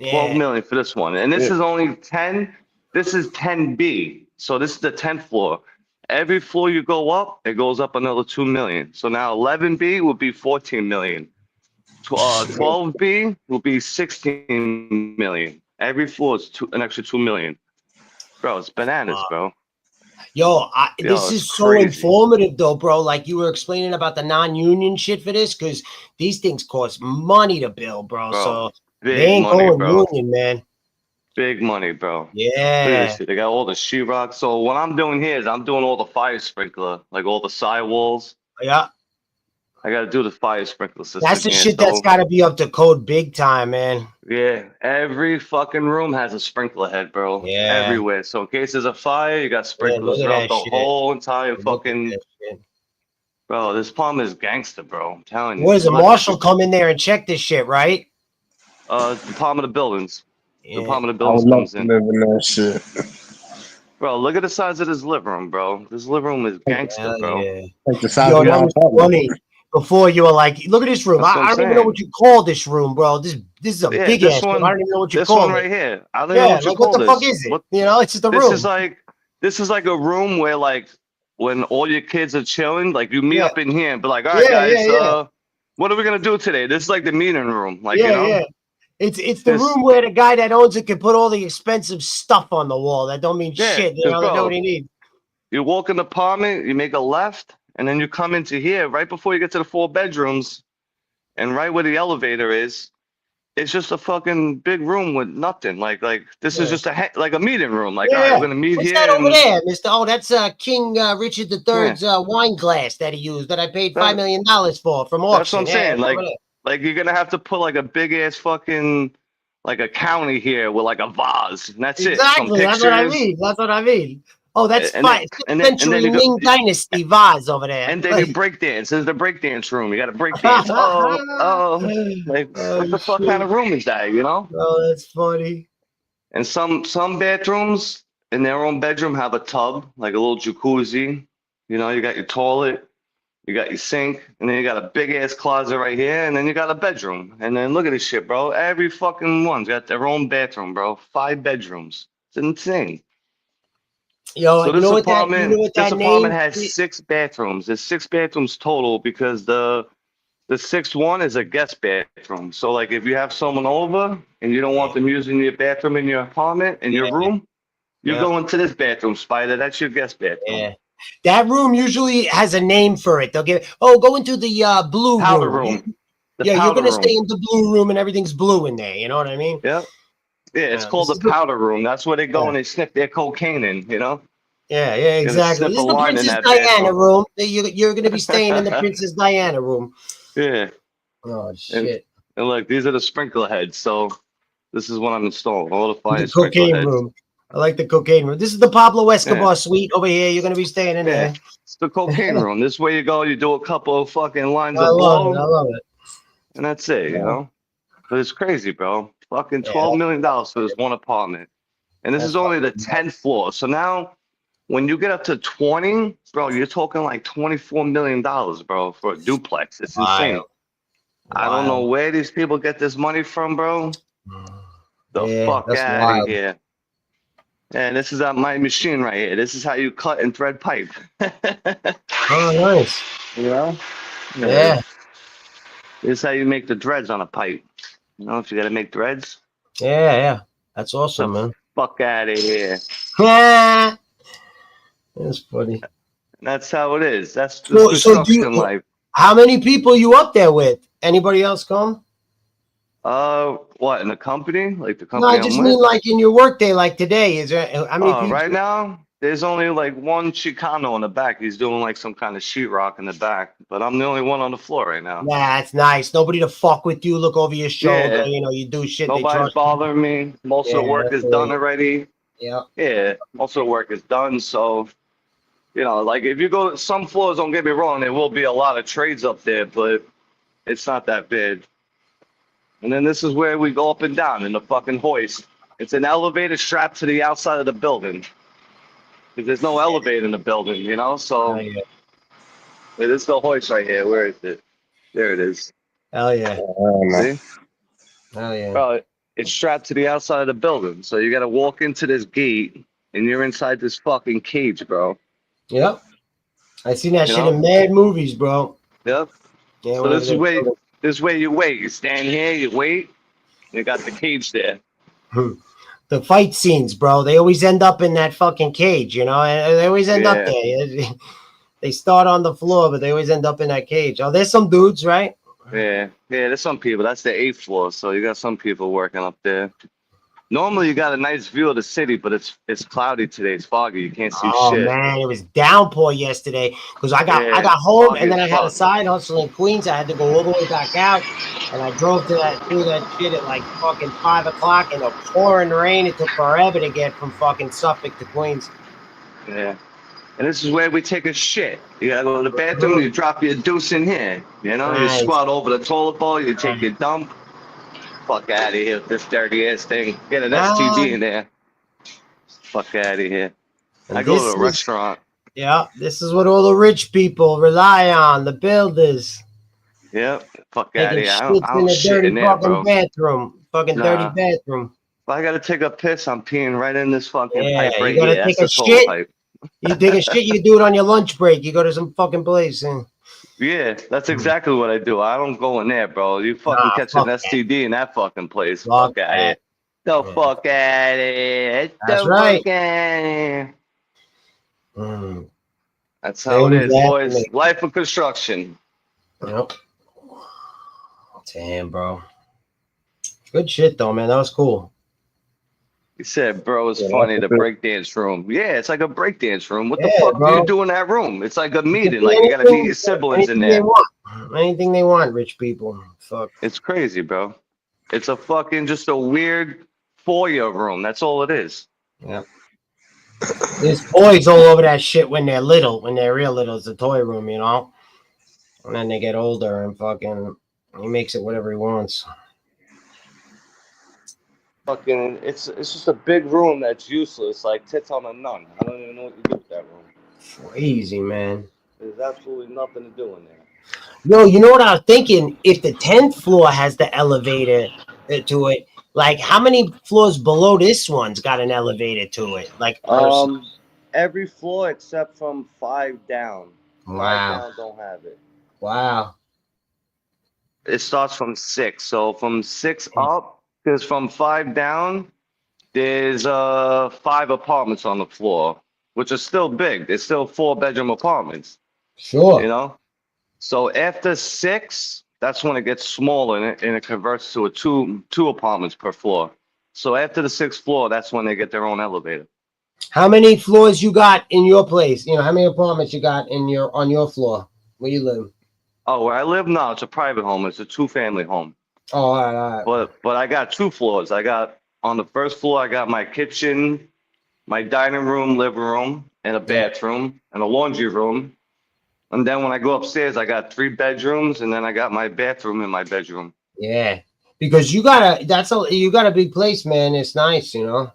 12 yeah. million for this one. And this is only 10. This is 10B. So this is the 10th floor. Every floor you go up, it goes up another 2 million. So now 11B will be 14 million. 12B will be 16 million. Every floor is an extra 2 million. Bro, it's bananas, bro. Yo, this it's is so crazy. informative though, bro. Like you were explaining about the non-union shit for this, because these things cost money to build, bro. So they Big ain't money, going bro. union, man. Big money, bro. Look at Yeah. this shit. They got all the sheetrock. So what I'm doing here is I'm doing all the fire sprinkler, like all the sidewalls. Yeah. I got to do the fire sprinkler system. That's the here. shit that's got to be up to code big time, man. Yeah, every fucking room has a sprinkler head, bro. Yeah. Everywhere. So in case there's a fire, you got sprinklers look at throughout that the shit. whole entire Look at fucking. that shit. Bro, this apartment is gangster, bro. I'm telling you. What is a Look, marshal come in there and check this shit, right? Department of Buildings. Yeah. Department of I would Buildings love comes to in. live in that shit. Bro, look at the size of this living room, bro. This living room is gangster, Hell bro. yeah. Like the size Yo, of that my was apartment. funny. Before you were like, look at this room. That's what I I'm don't even know saying. what you call this room, bro. This is a Yeah, big this ass room. one- I don't even know what you This call one it. right here. I don't know Yeah, what you like call what the this. fuck is it? What- You know, it's just a This room. is like a room where like when all your kids are chilling, like you meet Yeah. up in here and be like, all right, Yeah, guys, yeah. what are we gonna do today? This is like the meeting room, like yeah, you know. yeah. It's the This- room where the guy that owns it can put all the expensive stuff on the wall that don't mean Yeah, shit. You 'cause, know, that bro, nobody needs. You walk in the apartment, you make a left, and then you come into here right before you get to the 4 bedrooms, and right where the elevator is, it's just a fucking big room with nothing. Like this is Yeah. just like a meeting room. Like, Yeah. all right, we're gonna meet What's here. that over and- there, Mister? Oh, that's King Richard III's wine glass that he used that I paid $5 million for from auction. That's what I'm saying. Yeah, Like, over there. like you're gonna have to put like a big ass fucking like a county here with like a vase, and that's it. Some Exactly. That's what I pictures, mean. That's what I mean. Oh, that's And fine. then- 6th and then century you go- Ming Dynasty vase over there. and then you break dance. This is the break dance room. You got to break dance. Like what the fuck kind of room is that? You know? Oh, that's funny. And some bathrooms in their own bedroom have a tub, like a little jacuzzi. You know, you got your toilet. You got your sink, and then you got a big ass closet right here, and then you got a bedroom. And then look at this shit, bro. Every fucking one's got their own bathroom, bro. 5 bedrooms. It's insane. Yo, So you know this what that apartment, this apartment name? has 6 bathrooms. There's 6 bathrooms total because the sixth one is a guest bathroom. So like if you have someone over and you don't want them using your bathroom in your apartment in your Yeah, room, you yeah, go into this bathroom, Spider. That's your guest bathroom. yeah. That room usually has a name for it. They'll give, oh, go into the blue Powder room. room. The Yeah, you're powder gonna stay room. in the blue room and everything's blue in there. You know what I mean? Yep. Yeah, it's called This the is the powder room. That's where they go yeah, and they sniff their cocaine in, you know? yeah, You're gonna exactly. sniff This a is the line in Princess that Diana bathroom. room. You're gonna be staying in the Princess Diana room. Yeah. Oh And shit. and look, these are the sprinkler heads. So this is what I'm installing. All the fire The sprinkler cocaine heads. room. I like the cocaine room. This is the Pablo Yeah. Escobar suite over here. You're gonna be staying in Yeah. there. It's the cocaine room. This way you go, you do a couple of fucking lines I of love it. I blow, love it. and that's it, you Yeah, know? But it's crazy, bro. Fucking yeah, $12 million for this one apartment. And this that's is only the fucking nuts. 10th floor. So now when you get up to 20, bro, you're talking like $24 million, bro, for a duplex. It's insane. Wild, I don't know wild. where these people get this money from, bro. The Yeah, fuck that's out of wild. here. And this is my machine right here. This is how you cut and thread pipe. Oh, nice. You know? Yeah. Yeah, This is how you make the dreads on a pipe. You know, if you gotta make threads, yeah. That's the awesome, man. fuck out of here. Yeah, that's funny. And that's how it is. That's the So do you? construction life. How many people you up there with? Anybody else come? What in the company? Like the No, I company I'm just with? mean like in your workday, like today. Is there how many Oh, right people? now there's only like one Chicano in the back. He's doing like some kind of sheetrock in the back, but I'm the only one on the floor right now. Nah, it's nice. Nobody to fuck with you. Look over your shoulder. Yeah, You know, you do shit. They nobody's trust you. bothering me. Most of Yeah, the work that's is the done way. already. Yeah. Yeah, most of the work is done. So, you know, like if you go, some floors, don't get me wrong, there will be a lot of trades up there, but it's not that bad. And then this is where we go up and down in the fucking hoist. It's an elevator strapped to the outside of the building. Because there's no elevator in the building, you know? Hell So, yeah. wait, this is the hoist right here. Where is it? There it is. Hell yeah. See? Hell yeah. Bro, it's strapped to the outside of the building. So you got to walk into this gate and you're inside this fucking cage, bro. Yep. I seen that You shit know? in mad movies, bro. Yep. Yeah, So whenever this is they where show this way you wait. You stand here, you wait. You got the cage there. the fight scenes, bro. They always end up in that fucking cage, you know. And they always end up Yeah. there. They start on the floor, but they always end up in that cage. Oh, there's some dudes, right? Yeah. Yeah, there's some people. That's the 8th floor. So you got some people working up there. Normally you got a nice view of the city, but it's cloudy today. It's foggy. You can't see Oh shit. man, it was downpour yesterday because I Yeah, got home foggy and then as I had a fuck. side hustle in Queens. I had to go all the way back out, and I drove through that shit at like fucking 5 o'clock in a pouring rain. It took forever to get from fucking Suffolk to Queens. Yeah. And this is where we take a shit. You gotta go to the bathroom, you drop your deuce in here. You know, you Nice. squat over the toilet bowl, you take your dump. Fuck out of here with this dirty ass thing. Get an STD in there. Fuck out of here. And I go to this a is restaurant. yeah, this is what all the rich people rely on. The builders Yep. Fuck out of taking here. I shits in don't a shit dirty in there, fucking bro. bathroom, fucking dirty Nah. bathroom. If I gotta take a piss, I'm peeing right in this fucking Yeah, pipe you right gotta here. take That's a the toilet shit. pipe. You take a shit, you do it on your lunch break. You go to some fucking place and Yeah, that's exactly what I do. I don't go in there, bro. You fucking nah, catch fuck an STD in that fucking place. Fuck Fuck out of that. here. The Yeah. fuck out of here. That's The right. fuck out of here. Mm. That's how it Same is, exact boys. me. Life of construction. Yep. Damn, bro. Good shit though, man. That was cool. He said, bro, it's Yeah, funny, that's the a breakdance room. Yeah, it's like a breakdance room. What the Yeah, fuck do bro. you do in that room? It's like a You can meeting. do Like, you gotta meet your siblings in anything they there. want. Anything they want, rich people. Fuck. It's crazy, bro. It's a fucking, just a weird foyer room. That's all it is. Yeah. There's toys all over that shit when they're little. When they're real little, it's a toy room, you know. And then they get older and fucking he makes it whatever he wants. Fucking, it's just a big room that's useless, like tits on a nun. I don't even know what you do with that room. Crazy, man. There's absolutely nothing to do in there. Yo, you know what I was thinking? If the 10th floor has the elevator to it, like how many floors below this one's got an elevator to it? Like person. Every floor except from 5 down. 5 Wow. down don't have it. Wow. It starts from 6. So from 6 up, because from 5 down, there's 5 apartments on the floor, which are still big. They're still 4-bedroom apartments, Sure. you know? So after 6, that's when it gets smaller and it converts to a two apartments per floor. So after the 6th floor, that's when they get their own elevator. How many floors you got in your place? You know, how many apartments you got in your on your floor where you live? Oh, where I live now, it's a private home. It's a 2-family home. Oh, all right, all right. But I got 2 floors. I got on the first floor, I got my kitchen, my dining room, living room, and a bathroom and a laundry room. And then when I go upstairs, I got 3 bedrooms, and then I got my bathroom in my bedroom. Yeah, because you got a big place, man. It's nice, you know.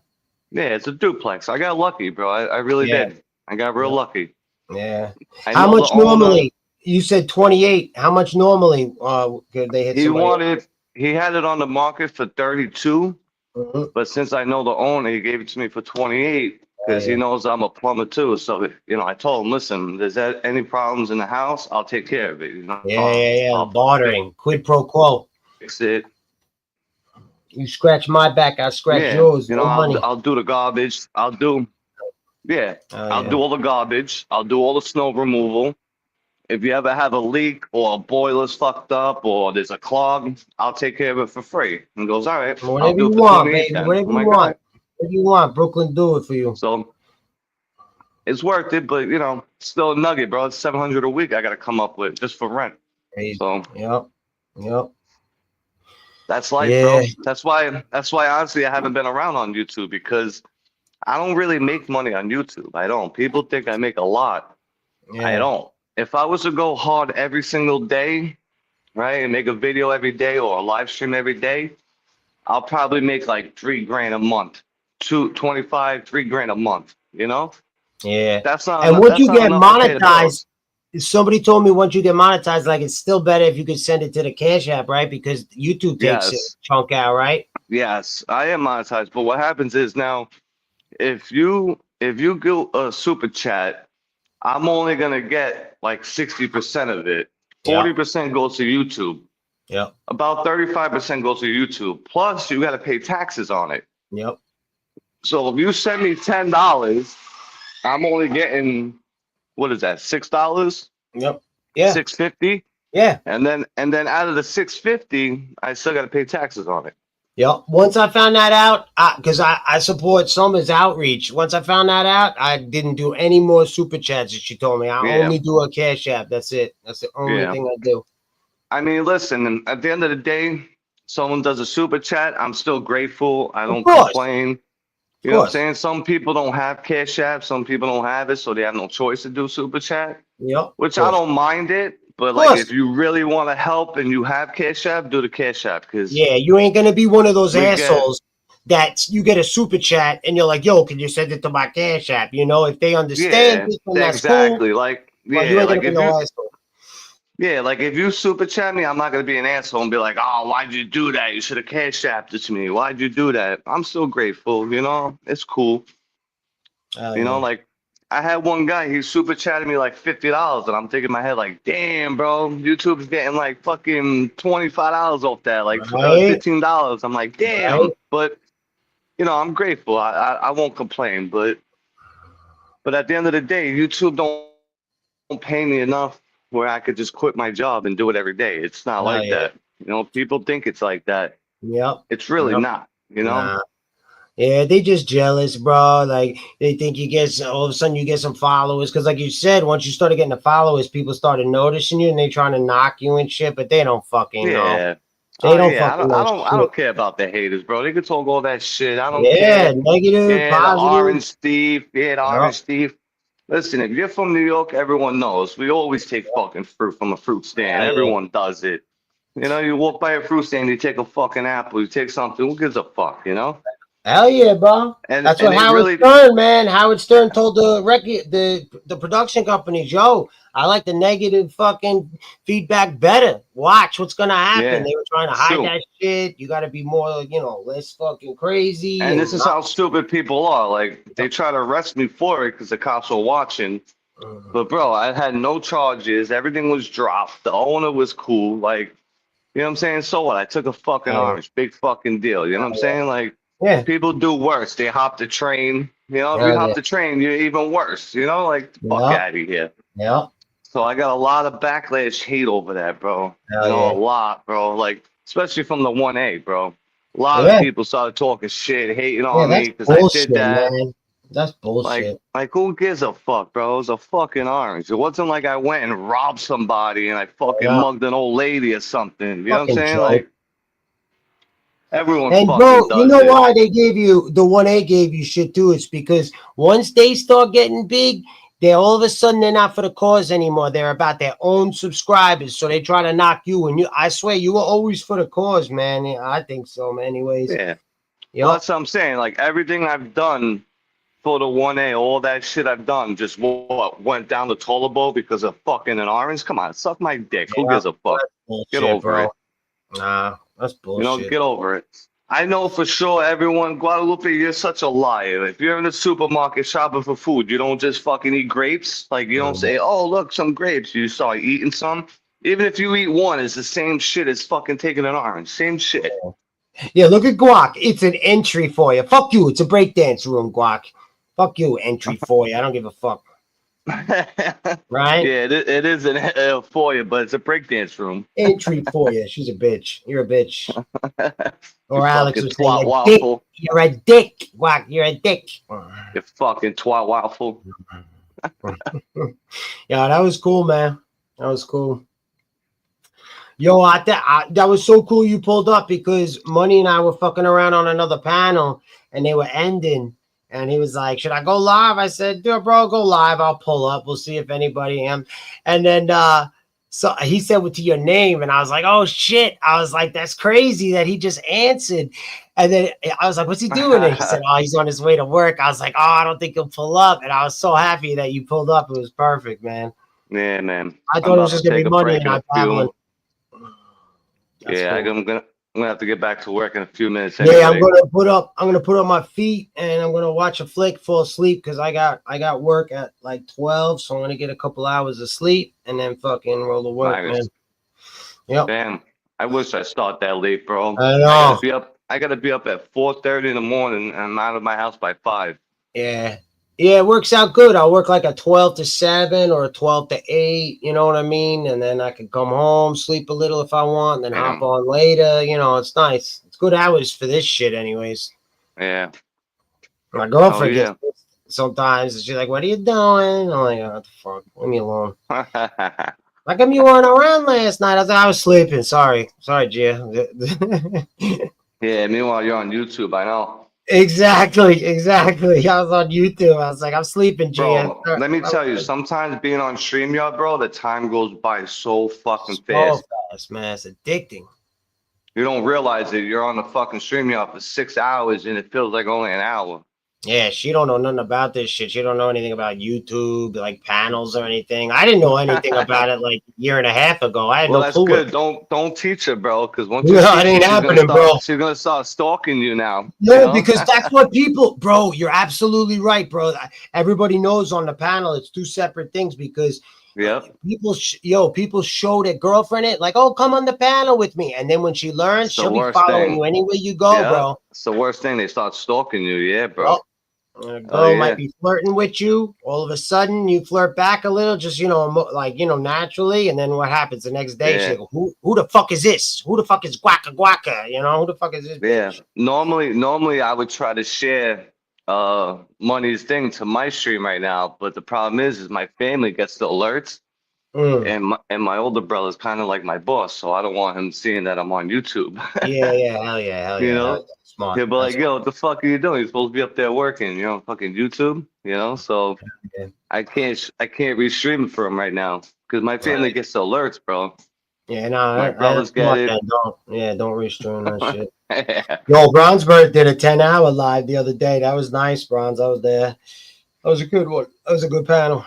Yeah, it's a duplex. I got lucky, bro. I really did. I got real lucky. Yeah. I How know much the owner, normally? You said 28. How much normally could they hit somebody? he had it on the market for 32, Mhm. but since I know the owner, he gave it to me for 28 because he knows I'm a plumber too. So, you know, I told him, listen, there's any problems in the house, I'll take care of it. You know, Yeah. I'll Bartering, quid pro quo. fix it. You scratch my back, I scratch Yeah, yours. you know, No money. I'll do the garbage. I'll do all the garbage. I'll do all the snow removal. If you ever have a leak or a boiler's fucked up or there's a clog, I'll take care of it for free. And goes, all right, I'll Whatever do you it for want, 28 baby. then. Whatever I'm you like, all want. right. Whatever you want. Brooklyn, do it for you. So it's worth it, but you know, still a nugget, bro. It's 700 a week I gotta come up with just for rent. Crazy. So Yep. that's life, Yeah. bro. That's why honestly I haven't been around on YouTube because I don't really make money on YouTube. I don't. People think I make a lot. I Yeah. don't. If I was to go hard every single day, right, and make a video every day or a live stream every day, I'll probably make like 3 grand a month, 3 grand a month. You know, Yeah. that's not And enough. once That's you not get enough to pay the monetized, bills. somebody told me once you get monetized, like it's still better if you could send it to the Cash App, right? Because YouTube takes a Yes, chunk out, right? yes, I am monetized. But what happens is now, if you do a super chat, I'm only gonna get like 60% of it. Yeah. 40% goes to YouTube. Yep. About 35% goes to YouTube. Plus, you got to pay taxes on it. Yep. So if you send me $10, I'm only getting, what is that? $6? Yep. Yeah. $6.50. Yeah. And then out of the $6.50, I still got to pay taxes on it. Yep. Once I found that out, because I support Summer's outreach. Once I found that out, I didn't do any more super chats that she told me. I only do a Cash App. That's it. That's the only thing I do. I mean, listen, at the end of the day, someone does a super chat, I'm still grateful. I don't complain. You know what I'm saying? Some people don't have Cash App, some people don't have it, so they have no choice to do super chat. Yep. Which I don't mind it, but like if you really want to help and you have Cash App, do the Cash App, because you ain't gonna be one of those assholes that you get a super chat and you're like, yo, can you send it to my Cash App? You know, if they understand this one, that's exactly. cool. Like You ain't gonna be no asshole. Yeah, like if you super chat me, I'm not gonna be an asshole and be like, "Oh, why'd you do that? You should have Cash Apped it to me. Why'd you do that?" I'm still grateful, you know. It's cool. You know, like I had one guy, he super chatted me like $50, and I'm thinking in my head like, "Damn, bro, YouTube's getting like fucking $25 off that, like $15." I'm like, "Damn," but you know, I'm grateful. I won't complain, but at the end of the day, YouTube don't pay me enough where I could just quit my job and do it every day. It's not like that. You know, people think it's like that. Yep. It's really not, you know? Nah. Yeah, they just jealous, bro. Like they think you get all of a sudden you get some followers. Cause like you said, once you started getting the followers, people started noticing you and they trying to knock you and shit, but they don't fucking know. They don't fucking know. I don't care about the haters, bro. They can talk all that shit. I don't care. care. Negative, positive. The Orange Steve. Yeah, the Orange Steve. Listen, if you're from New York, everyone knows. We always take fucking fruit from a fruit stand. Everyone does it. You know, you walk by a fruit stand, you take a fucking apple, you take something. Who gives a fuck, you know? Hell yeah, bro. And That's and what it Howard really, Stern, man. Howard Stern told the production companies, "Yo, I like the negative fucking feedback better. Watch what's gonna happen." yeah, They were trying to hide true. that shit. You got to be more, less fucking crazy And and this is not. how stupid people are. Like they try to arrest me for it because the cops were watching. But bro, I had no charges. Everything was dropped. The owner was cool. Like, you know what I'm saying? So what? I took a fucking Hell yeah. orange. Big fucking deal. You know what I'm saying? Like, Yeah. people do worse. They hop the train. You know, if you Hell hop yeah. the train, you're even worse. You know, like the fuck Yeah. out of here. Yeah. So I got a lot of backlash hate over that, bro. You Hell know, a yeah. lot, bro. Like, especially from the 1A, bro. A lot of Yeah. people started talking shit, hating Yeah. on That's me because I bullshit, did that. man. That's bullshit. Like who gives a fuck, bro? It was a fucking orange. It wasn't like I went and robbed somebody and I fucking Yeah. mugged an old lady or something. You know what I'm Fucking saying? joke. Like everyone And fucking bro, you does know it. why they gave you the 1A gave you shit too? It's because once they start getting big, they all of a sudden they're not for the cause anymore. They're about their own subscribers. So they try to knock you. And I swear you were always for the cause, man. Yeah, I think so, man. Anyways. Yeah. Well, Yep. that's what I'm saying. Like everything I've done for the 1A, all that shit I've done, just what went down the toilet bowl because of fucking an orange. Come on, suck my dick. Who Yep. gives a fuck? That's Get bullshit, over bro. it. Nah, that's You know, bullshit. get over it. I know for sure everyone, Guadalupe, you're such a liar. If you're in the supermarket shopping for food, you don't just fucking eat grapes. Like, you don't say, oh, look, some grapes. You start eating some. Even if you eat one, it's the same shit as fucking taking an orange. Same shit. Yeah, look at Guac. It's an entry for you. Fuck you. It's a breakdance room, Guac. Fuck you, entry for you. I don't give a fuck. Right? Yeah, it is an for you, but it's a breakdance room. Entry for you. She's a bitch. You're a bitch. You Or Alex fucking would say, twat "You dick. waffle. You're a dick. Guac, you're a dick." You fucking twat waffle. Yeah, that was cool, man. That was cool. Yo, that was so cool you pulled up because Money and I were fucking around on another panel and they were ending. And he was like, "Should I go live?" I said, "Dude, bro, go live. I'll pull up. We'll see if anybody am." And then so he said with to your name, and I was like, "Oh shit!" I was like, "That's crazy that he just answered." And then I was like, "What's he doing?" And he said, "Oh, he's on his way to work." I was like, "Oh, I don't think he'll pull up." And I was so happy that you pulled up. It was perfect, man. Yeah, man. I I'm thought it was about just to gonna be take a Money break and in I a few. babbling. That's Yeah, cool. I'm gonna have to get back to work in a few minutes Yeah, anyway. I'm gonna put up my feet and I'm gonna watch a flick, fall asleep because I got work at like 12, so I'm gonna get a couple hours of sleep and then fucking roll to work, man. Nice. Yep. Damn. I wish I start that late, bro. I know. I gotta be up at 4:30 in the morning and I'm out of my house by 5. Yeah. Yeah, it works out good. I'll work like a 12 to 7 or a 12 to 8, you know what I mean? And then I can come home, sleep a little if I want, and then hop Damn. on later. It's nice. It's good hours for this shit, anyways. Yeah. My girlfriend yeah. gets pissed sometimes. She's like, "What are you doing?" I'm like, "Oh, what the fuck? Leave me alone." How come you weren't around last night? I was sleeping. Sorry, Gia. Yeah, meanwhile you're on YouTube, I know. Exactly. I was on YouTube. I was like, "I'm sleeping, Gia." Bro, let me tell you, sometimes being on StreamYard, bro, the time goes by so fucking fast. Fast, man. It's addicting. You don't realize it. You're on the fucking StreamYard for 6 hours and it feels like only an hour. Yeah, she don't know nothing about this shit. She don't know anything about YouTube, like panels or anything. I didn't know anything about it like a year and a half ago. I had Well, no that's clue. good. Don't teach her, bro, because once you No, teach it ain't her, happening, bro. she's gonna start stalking you now. No, you know? because that's what people, bro. You're absolutely right, bro. Everybody knows on the panel it's two separate things because Yep. people show their girlfriend it like, "Oh, come on the panel with me," and then when she learns, It's the she'll be worst following thing. you anywhere you go, Yeah, bro. it's the worst thing. They start stalking you. Yeah, bro. A girl yeah. might be flirting with you. All of a sudden, you flirt back a little, just naturally, and then what happens the next day? Yeah. She go, "Who the fuck is this? Who the fuck is Guaca Guaca? Who the fuck is this Yeah. bitch?" Normally I would try to share Money's thing to my stream right now, but the problem is my family gets the alerts. Mm. And my older brother's kind of like my boss, so I don't want him seeing that I'm on YouTube. Yeah, hell yeah, hell You yeah. know, Smart. he'll be like, "Yo, what the fuck are you doing? You're supposed to be up there working, fucking YouTube." So Yeah. I can't restream it for him right now because my family gets the alerts, bro. Yeah, no, My brothers get it. Don't restrain that shit. Yo, Brownsburg did a 10-hour live the other day. That was nice, Browns. I was there. That was a good one. That was a good panel.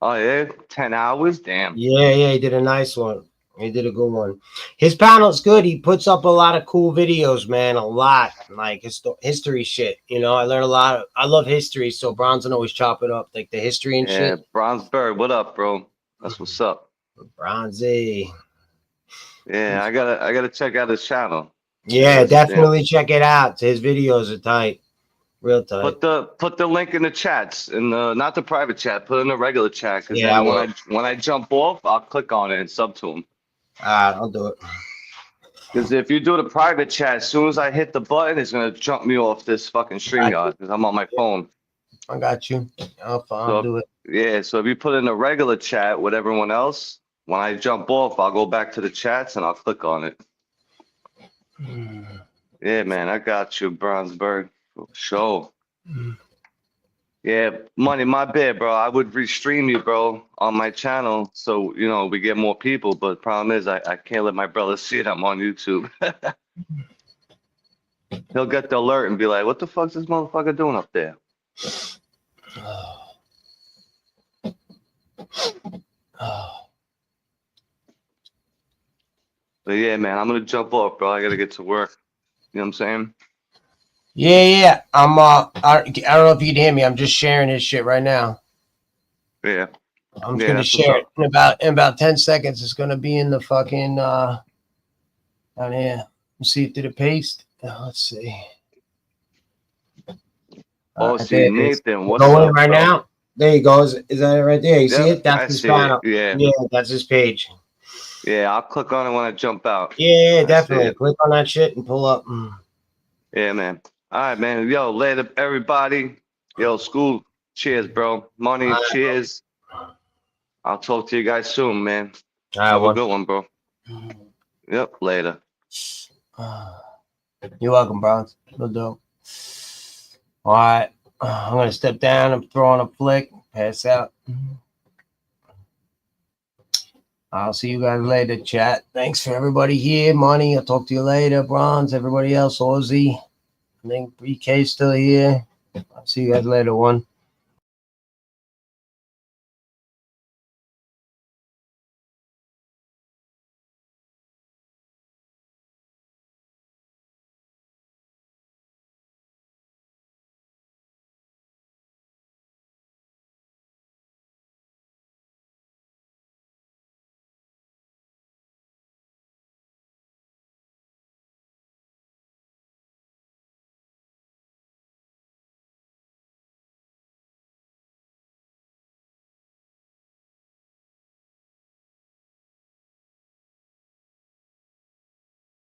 Oh yeah, 10 hours, damn. Yeah, he did a nice one. He did a good one. His panel's good. He puts up a lot of cool videos, man. A lot, like history shit. You know, I learned a lot. I love history, so Bronson always chop it up, like the history and Yeah, shit. Brownsburg, what up, bro? That's what's up. Bronzy. Yeah, I gotta check out his channel. Yeah, Yes, definitely check it out. His videos are tight, real tight. Put the link in the chats, in the not the private chat, put it in the regular chat, because Yeah, I then will. when I jump off, I'll click on it and sub to him. I'll do it. Because if you do the private chat, as soon as I hit the button, it's gonna jump me off this fucking StreamYard because I'm on my phone. I got you. I'll So do it. yeah, so if you put in the regular chat with everyone else, when I jump off, I'll go back to the chats and I'll click on it. Yeah, man, I got you, Brownsburg. For sure. Yeah, money, my bad, bro. I would restream you, bro, on my channel, so you know we get more people. But the problem is, I can't let my brother see it. I'm on YouTube. He'll get the alert and be like, "What the fuck's this motherfucker doing up there?" But yeah, man, I'm gonna jump off, bro. I gotta get to work. You know what I'm saying? Yeah. I'm I don't know if you can hear me. I'm just sharing this shit right now. Yeah. I'm Yeah, gonna that's what's share it up. in about 10 seconds. It's gonna be in the fucking down here. Let's see, did it paste? Let's see. Oh, There see, it is. Nathan, what's Go in up, right bro? now. There you go. Is that it right there? You see Yep, it? That's I his see it. panel. Yeah. Yeah, that's his page. Yeah, I'll click on it when I jump out. Yeah, I see definitely. it. Click on that shit and pull up. Yeah, man. All right, man. Yo, later, everybody. Yo, school. Cheers, bro. Money, All cheers. I'll talk to you guys soon, man. right, Have a good one, bro. one. Yep, later. You're welcome, bro. No dope. All right. I'm going to step down. I'm throwing a flick. Pass out. I'll see you guys later, chat. Thanks for everybody here. Money, I'll talk to you later. Bronze, everybody else. Ozzy. I think BK's still here. I'll see you guys later, one.